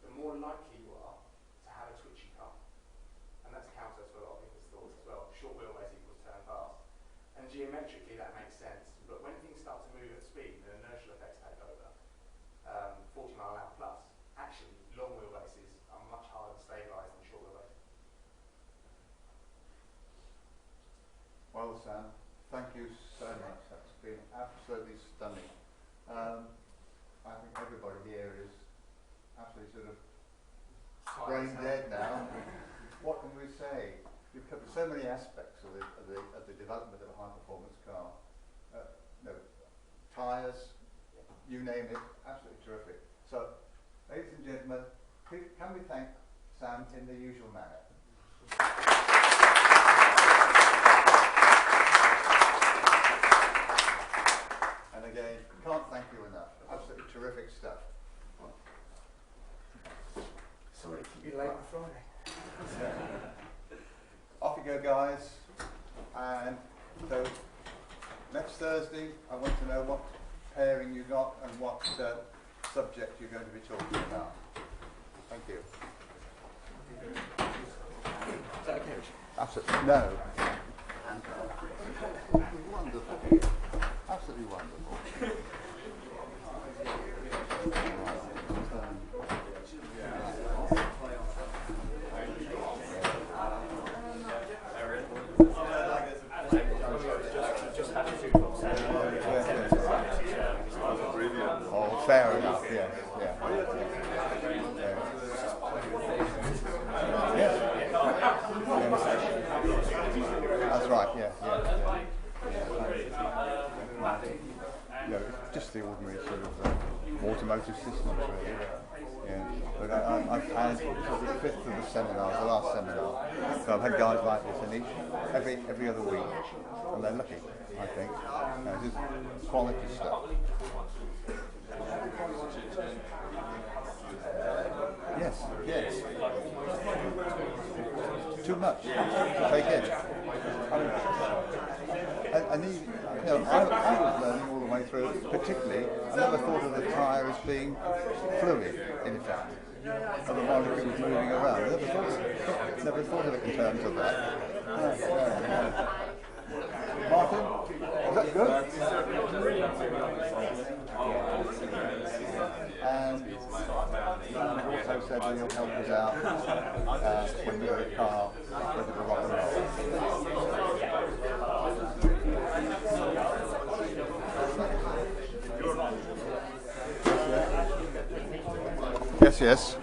[SPEAKER 2] the more likely you are to have a twitchy car. And that's counter to a lot of people's thoughts as well. Short wheelbase equals turn fast. And geometrically that makes sense. But when things start to move at speed, the inertial effects take over. 40 mile an hour plus. Actually, long wheelbases are much harder to stabilise than short wheelbases.
[SPEAKER 1] Well, Sam, thank you so much. That's been absolutely stunning. I think everybody here is absolutely sort of brain dead now. What can we say? You've covered so many aspects of the development of a high performance car. Tyres, you name it, absolutely terrific. So, ladies and gentlemen, can we thank Sam in the usual manner? And again, can't thank you enough. Absolutely terrific stuff.
[SPEAKER 2] Sorry to keep you late on Friday.
[SPEAKER 1] Off you go, guys. And so next Thursday, I want to know what pairing you got and what subject you're going to be talking about. Thank you.
[SPEAKER 2] Is that okay?
[SPEAKER 1] Absolutely. No. Wonderful. Absolutely wonderful. Oh, fair enough, yes, yeah. That's right, yeah. Just the ordinary sort of automotive systems, really. Yeah. But I've had the 5th of the seminars, the last seminar. So I've had guys like this in each, every other week, and they're lucky, I think. Just quality stuff. Yes. Too much to take in. I was learning all the way through, particularly, I never thought of the tyre as being fluid, in effect. Of the molecule was moving around. I never thought of it in terms of that. Martin, is that good? And also said that he'll help us out when we're in a car, ready to rock and roll. yes.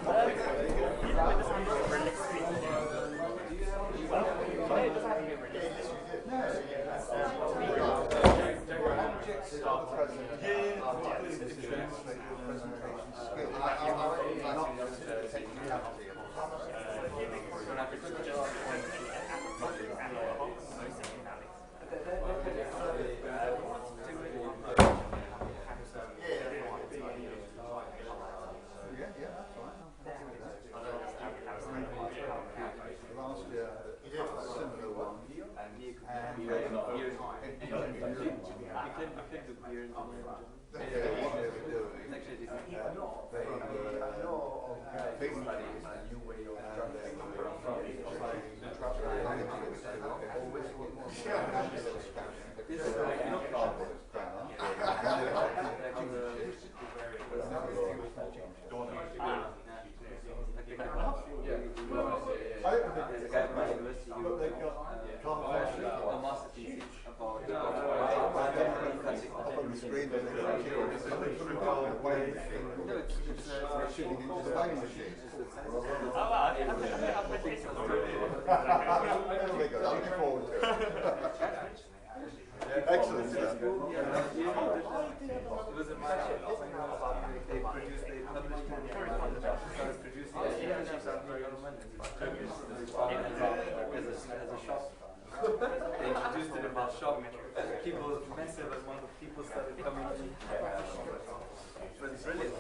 [SPEAKER 1] Last year, a similar one.
[SPEAKER 4] There's a guy at my university who a master thesis about
[SPEAKER 1] Up on the screen, there's shooting into the weighing machine.
[SPEAKER 7] Oh, wow. I think I've been
[SPEAKER 1] Very good. I look forward to it. Excellent stuff.
[SPEAKER 4] it was a match. They published it. Started producing as a shop. They introduced it in that shop. People was massive amount of people started coming in. It was brilliant.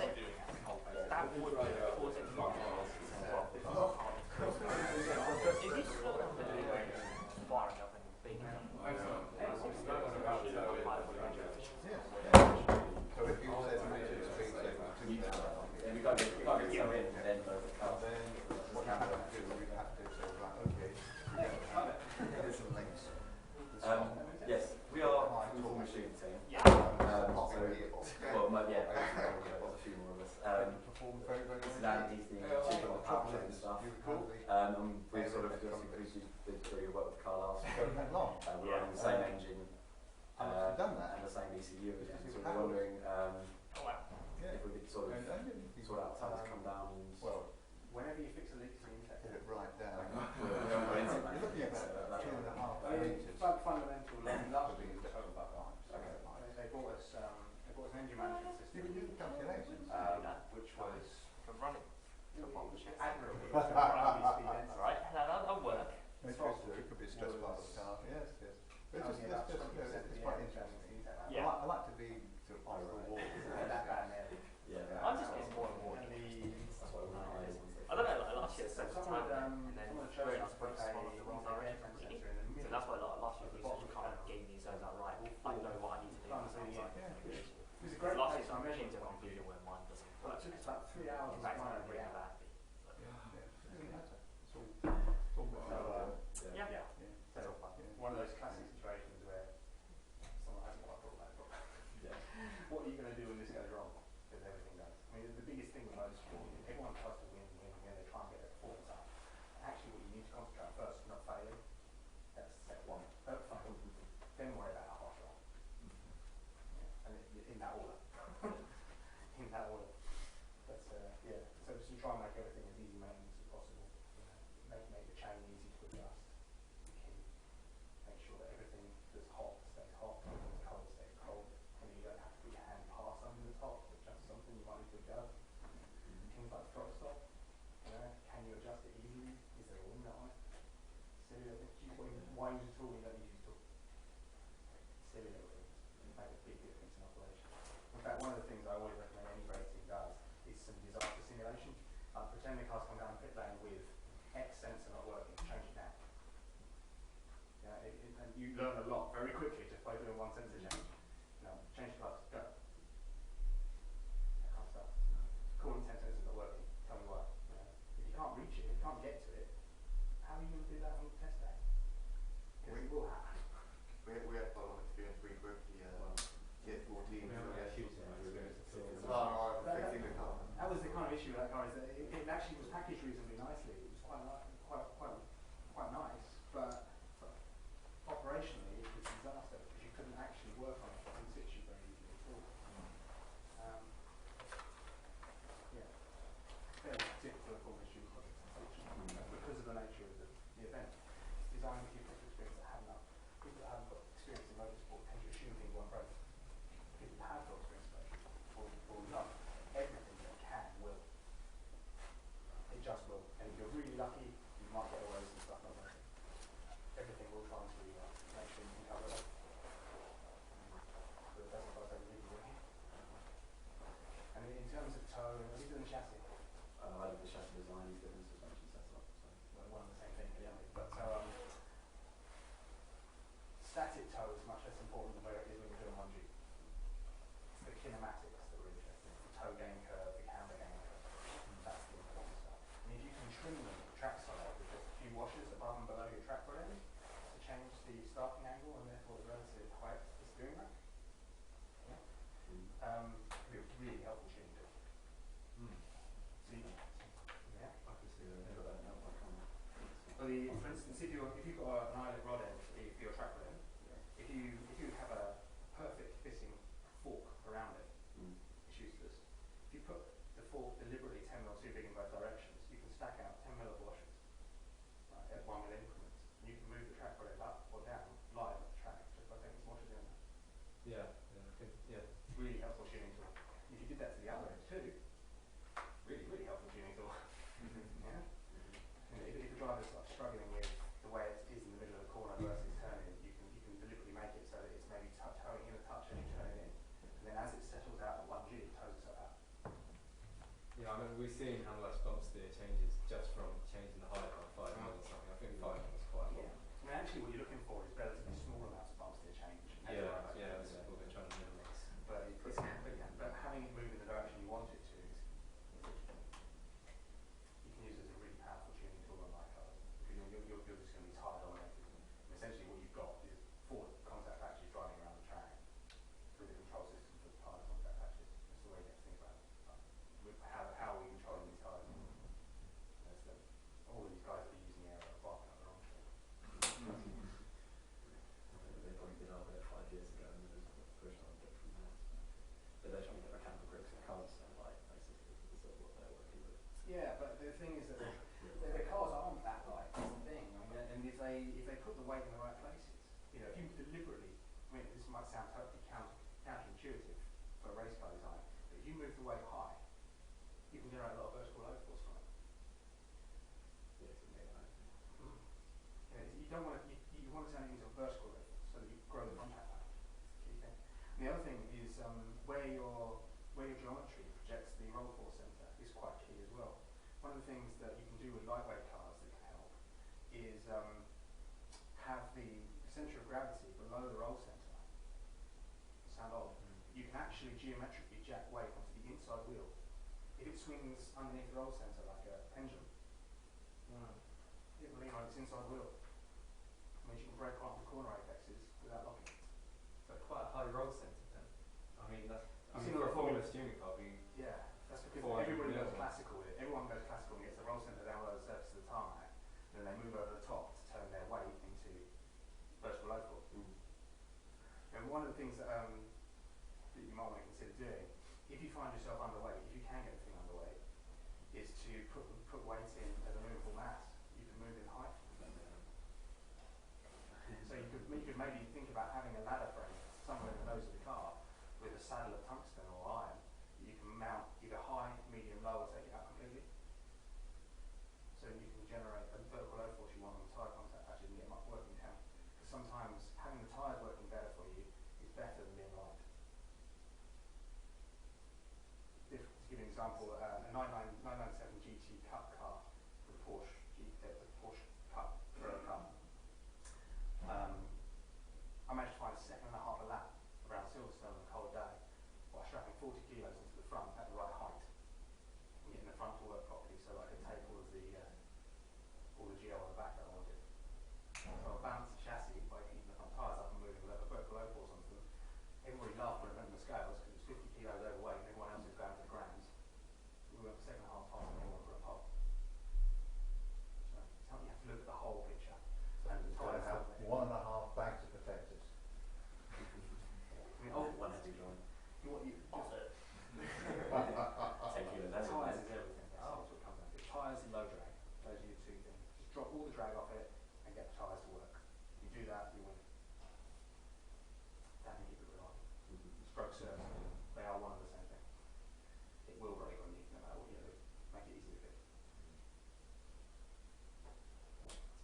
[SPEAKER 4] Yes, we are a full machine team. Well, yeah, there's a few more of us. Dan, he's the chief of the powertrain and stuff. And we sort of did work with Carlisle. We're running the same engine and the same ECU. So we're wondering if we could sort out time to come down and.
[SPEAKER 1] Well,
[SPEAKER 2] Whenever you fix a leak,
[SPEAKER 1] get it right down.
[SPEAKER 4] We're
[SPEAKER 1] You're looking at about 2.5 meters.
[SPEAKER 2] It's like fundamental learning. Last week was total about times. They bought us an engine management
[SPEAKER 1] Did you
[SPEAKER 2] system,
[SPEAKER 1] do the calculations?
[SPEAKER 2] which was
[SPEAKER 7] from running.
[SPEAKER 2] admirably
[SPEAKER 7] Right, that'll work.
[SPEAKER 1] It could be a stress part of the car. Yes, yes. It's quite interesting.
[SPEAKER 7] Yeah.
[SPEAKER 1] I like to be sort of off the wall.
[SPEAKER 2] that bad nearly.
[SPEAKER 4] Yeah.
[SPEAKER 7] I'm just getting more and more.
[SPEAKER 2] And
[SPEAKER 4] That's what we're doing.
[SPEAKER 7] I don't know, like last year, so
[SPEAKER 2] someone
[SPEAKER 7] time,
[SPEAKER 2] would,
[SPEAKER 7] and then
[SPEAKER 2] someone would
[SPEAKER 7] we're
[SPEAKER 2] show
[SPEAKER 7] not
[SPEAKER 2] us
[SPEAKER 7] supposed to
[SPEAKER 2] a
[SPEAKER 7] follow the wrong direction. So that's why like, last year we kind of gave me zones like, right, I know what I need to do.
[SPEAKER 2] It was a great
[SPEAKER 7] Last
[SPEAKER 2] place
[SPEAKER 7] year
[SPEAKER 2] to
[SPEAKER 7] I
[SPEAKER 2] measure
[SPEAKER 7] came to a
[SPEAKER 2] it.
[SPEAKER 7] conclusion where mine doesn't
[SPEAKER 2] Well,
[SPEAKER 7] work.
[SPEAKER 2] it took us about 3 hours
[SPEAKER 7] In
[SPEAKER 2] to
[SPEAKER 7] fact,
[SPEAKER 2] find
[SPEAKER 7] I'm
[SPEAKER 2] out
[SPEAKER 7] really
[SPEAKER 2] the
[SPEAKER 7] bad. Yeah.
[SPEAKER 2] So one of those classic situations where someone hasn't quite thought about it properly. What are you going to do when this goes wrong? Because everything does. I mean, the biggest thing with motorsport is everyone tries to win, they try and get their performance up. Actually, what you need to concentrate on first is not failing. That's step one. Don't fail. Then worry about how fast you are. And in that order. In that order. But yeah, so just to try and make everything as easy maintenance as possible. Make the chain easy to adjust. Make sure that everything that's hot stays hot, everything that's cold stays cold. And you don't have to put your hand past something that's hot to adjust something you might need to adjust. Things like throttle stop. Can you adjust it easily? Is there a limit on it? Silly little things. Why use a tool when you don't use a tool? Silly little things. Make a big difference in operation. In fact, one of the things I always recommend any race team does is some disaster simulation. Pretend the car's come down the pit lane with X sensor not working, change it now. And you learn a lot very quickly just by doing one sensor change. Change the class, go. That kind of stuff. Calling 10 sensors not working, tell me why. If you can't reach it, if you can't get to it, how are you going to do that on the test day? Because it will happen.
[SPEAKER 3] We had quite a lot of experience. We broke the Tier 14.
[SPEAKER 2] That was the kind of issue with that car, is that it actually was packaged reasonably nicely. It was quite nice, but operationally it was a disaster because you couldn't actually work on it in situ very easily at all. Yeah. Fair going with people with experience that have enough. People that haven't got experience in motorsport tend to assume things won't break. People that have got experience will know everything that can will. It just will. And if you're really lucky, you might get away with some stuff not working. Everything will try to make sure you can cover it up. But that's what I really working. And in terms of toe, are you doing the chassis?
[SPEAKER 6] I did the chassis design, he's doing the suspension setup. So.
[SPEAKER 2] Well, one and the same thing, really. But static toe is much less important than where it is when you're doing 1G. It's the kinematics that are interesting. The toe gain curve, the camber gain curve. That's the important stuff. And if you can trim them trackside with just a few washers above and below your track rod ends to change the starting angle and therefore the relative height of the steering rack, yeah, it'd be a really helpful tuning tool. So you can, yeah.
[SPEAKER 6] I can see that. Never that help, I can't.
[SPEAKER 2] Well, for instance, if you've got an eyelet rod end for your track rod end, if you have a perfect fitting fork around it, it's useless. If you put the fork deliberately 10 mil too big in both directions, you can stack out 10 mil of washers, right, at 1 mil increments. And you can move the track rod end up or down live at the track just by taking some washers in there.
[SPEAKER 5] Yeah.
[SPEAKER 2] Really helpful tuning tool. If you did that to the other end too, really helpful tuning tool. Yeah. And if the driver's like struggling with the way it is in the middle of the corner versus turning, you can deliberately make it so that it's maybe towing in a touch as you turn it in. And then as it settles out at 1G, it tows itself out.
[SPEAKER 5] Yeah, I mean, we've seen how much bump steer changes just from changing the height by 5 mil or something. I think 5 mil is quite a lot.
[SPEAKER 2] Yeah. I mean, actually what you're looking for is relatively small amounts of bump steer change.
[SPEAKER 5] That's what we're trying to minimise.
[SPEAKER 2] But having it move in the direction you want it to, you can use it as a really powerful tuning tool on light cars. Because you're just going to be tire dominated. And essentially what you've got is 4 contact patches driving around the track through the control system for the tire contact patches. That's the way you have to think about it. How are we controlling these tires? All of these guys that are using air are barking up the wrong thing.
[SPEAKER 6] They probably did half of it 5 years ago and then just pushed on a bit from there. But they're trying to get mechanical grips in cars so light, basically, is sort of what they're working with.
[SPEAKER 2] Yeah, but the thing is that the cars aren't that light. That's the thing. I mean, and if they put the weight in the right places, you know, if you deliberately, I mean, this might sound totally counterintuitive for a race car design, but if you move the weight high, you can generate a lot of vertical load force from it.
[SPEAKER 6] Yeah, it's made out.
[SPEAKER 2] You don't want to. You want to turn it into a vertical load force so that you grow the contact power. That's the key thing. And the other thing is where your geometry projects the roll force center is quite key as well. One of the things that you can do with lightweight cars that can help is have the center of gravity below the roll center. Sound odd? You can actually geometrically jack weight onto the inside wheel. If it swings underneath the roll center like a pendulum, it will lean on its inside wheel. It means you can break off the corner apexes without locking.
[SPEAKER 5] So quite a high roll centre then. I mean, that's
[SPEAKER 2] I've seen
[SPEAKER 5] for a
[SPEAKER 2] a lot of
[SPEAKER 5] Formula tuning car,
[SPEAKER 2] Yeah, that's because
[SPEAKER 5] 400
[SPEAKER 2] everybody goes
[SPEAKER 5] mil.
[SPEAKER 2] classical with it. Everyone goes classical and gets the roll centre down below the surface of the tarmac, and then they move over the top to turn their weight into vertical load force. And one of the things that you might want to consider doing, if you find yourself underweight, if you can get the thing underweight, is to put weight in as a movable mass. You can move in height. So you could maybe think about having a ladder frame somewhere in the nose of the car with a saddle of tungsten or iron that you can mount either high, medium, low, or take it out completely. So you can generate a vertical load force you want on the tyre contact patches and get them up working down. Because sometimes having the tyres working better for you is better than being light. To give you an example, a 997 GT Cup car, the Porsche Cup, Pro Cup. I managed to find a second and a half a lap around Silverstone on a cold day by strapping 40 kilos into the front at the right height and getting the front to work properly so that I could take all the geo on the back that I wanted. So I balanced the chassis by keeping the front tyres up and moving the vertical load force onto them. Everybody laughed when it went on the scales because it was 50 kilos overweight and everyone else was going to the grams. We went second and a half faster than anyone for a pole. So you have to look at the whole picture. And the
[SPEAKER 1] Gotta
[SPEAKER 2] tyres
[SPEAKER 1] have 1.5 bags of protectors.
[SPEAKER 2] I mean,
[SPEAKER 6] One heavy joint.
[SPEAKER 2] you just
[SPEAKER 6] 10 kilos, that's what
[SPEAKER 2] tyres is everything. That's what it comes down to. Tyres and low drag. Those are your two things. Just drop all the drag off it and get the tyres to work. do that, you win.
[SPEAKER 7] Definitely keep it reliable.
[SPEAKER 2] Stroke service, they are one and the same thing. It will break on you no matter what you do. Make it easy to fix.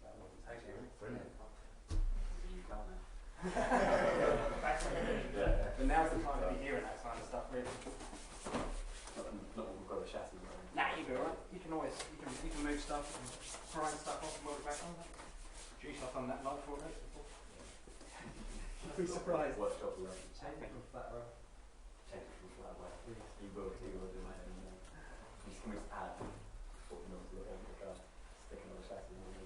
[SPEAKER 2] That's about all I can say.
[SPEAKER 1] Brilliant.
[SPEAKER 6] You can't now.
[SPEAKER 2] That's what you do. But now's the time to be hearing that kind of stuff, really.
[SPEAKER 6] Not when we've got a chassis running.
[SPEAKER 2] Nah, you do alright. You can always, you can move stuff and grind stuff off and work it back on. Juice, I've done that like 4 days before. You'd be surprised.
[SPEAKER 6] Workshop running.
[SPEAKER 4] Change it from flat row.
[SPEAKER 6] Change it from flat way. You will do my own. You can just add 40 mils to the end of the car, stick another chassis in the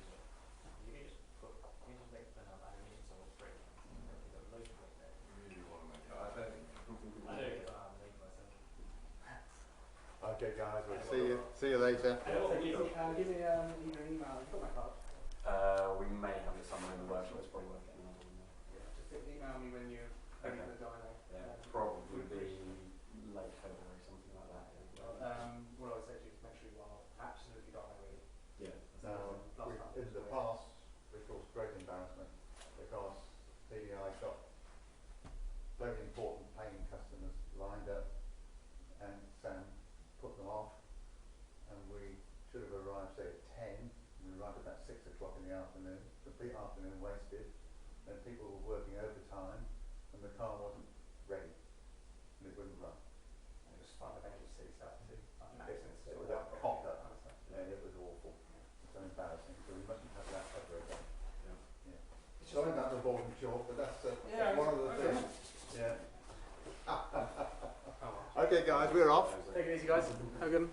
[SPEAKER 7] You can just put, you can just make the pen out and so it's pretty. You've got loads of weight there.
[SPEAKER 5] Really want to make it.
[SPEAKER 7] I don't think I'm making myself.
[SPEAKER 1] Okay, guys, we'll see you later.
[SPEAKER 2] Give me either an email. You've got my card.
[SPEAKER 6] We may have it somewhere in the workshop. It's probably worth getting another one there.
[SPEAKER 2] Yeah, just email me when you're ready for the dyno.
[SPEAKER 6] Yeah, probably be late February, something like that. Yeah.
[SPEAKER 2] What I would say to you is make sure you are absolutely dyno ready.
[SPEAKER 6] Yeah.
[SPEAKER 1] In the past, we caused great embarrassment because PDI got very important paying customers lined up and Sam put them off, and we should have arrived, say, at 10, and we arrived about 6 o'clock in the afternoon, complete afternoon wasted, and people were working overtime, and the car wasn't ready, and it wouldn't run.
[SPEAKER 2] And it was fundamentally silly stuff too.
[SPEAKER 1] It was a cock-up, and it was awful. So embarrassing, so we mustn't have that ever again. Yeah. Sorry about the board and short, but that's one of the things. Yeah.
[SPEAKER 2] Oh, well.
[SPEAKER 1] Okay, guys, we're off.
[SPEAKER 2] Take it easy, guys. Have a good one.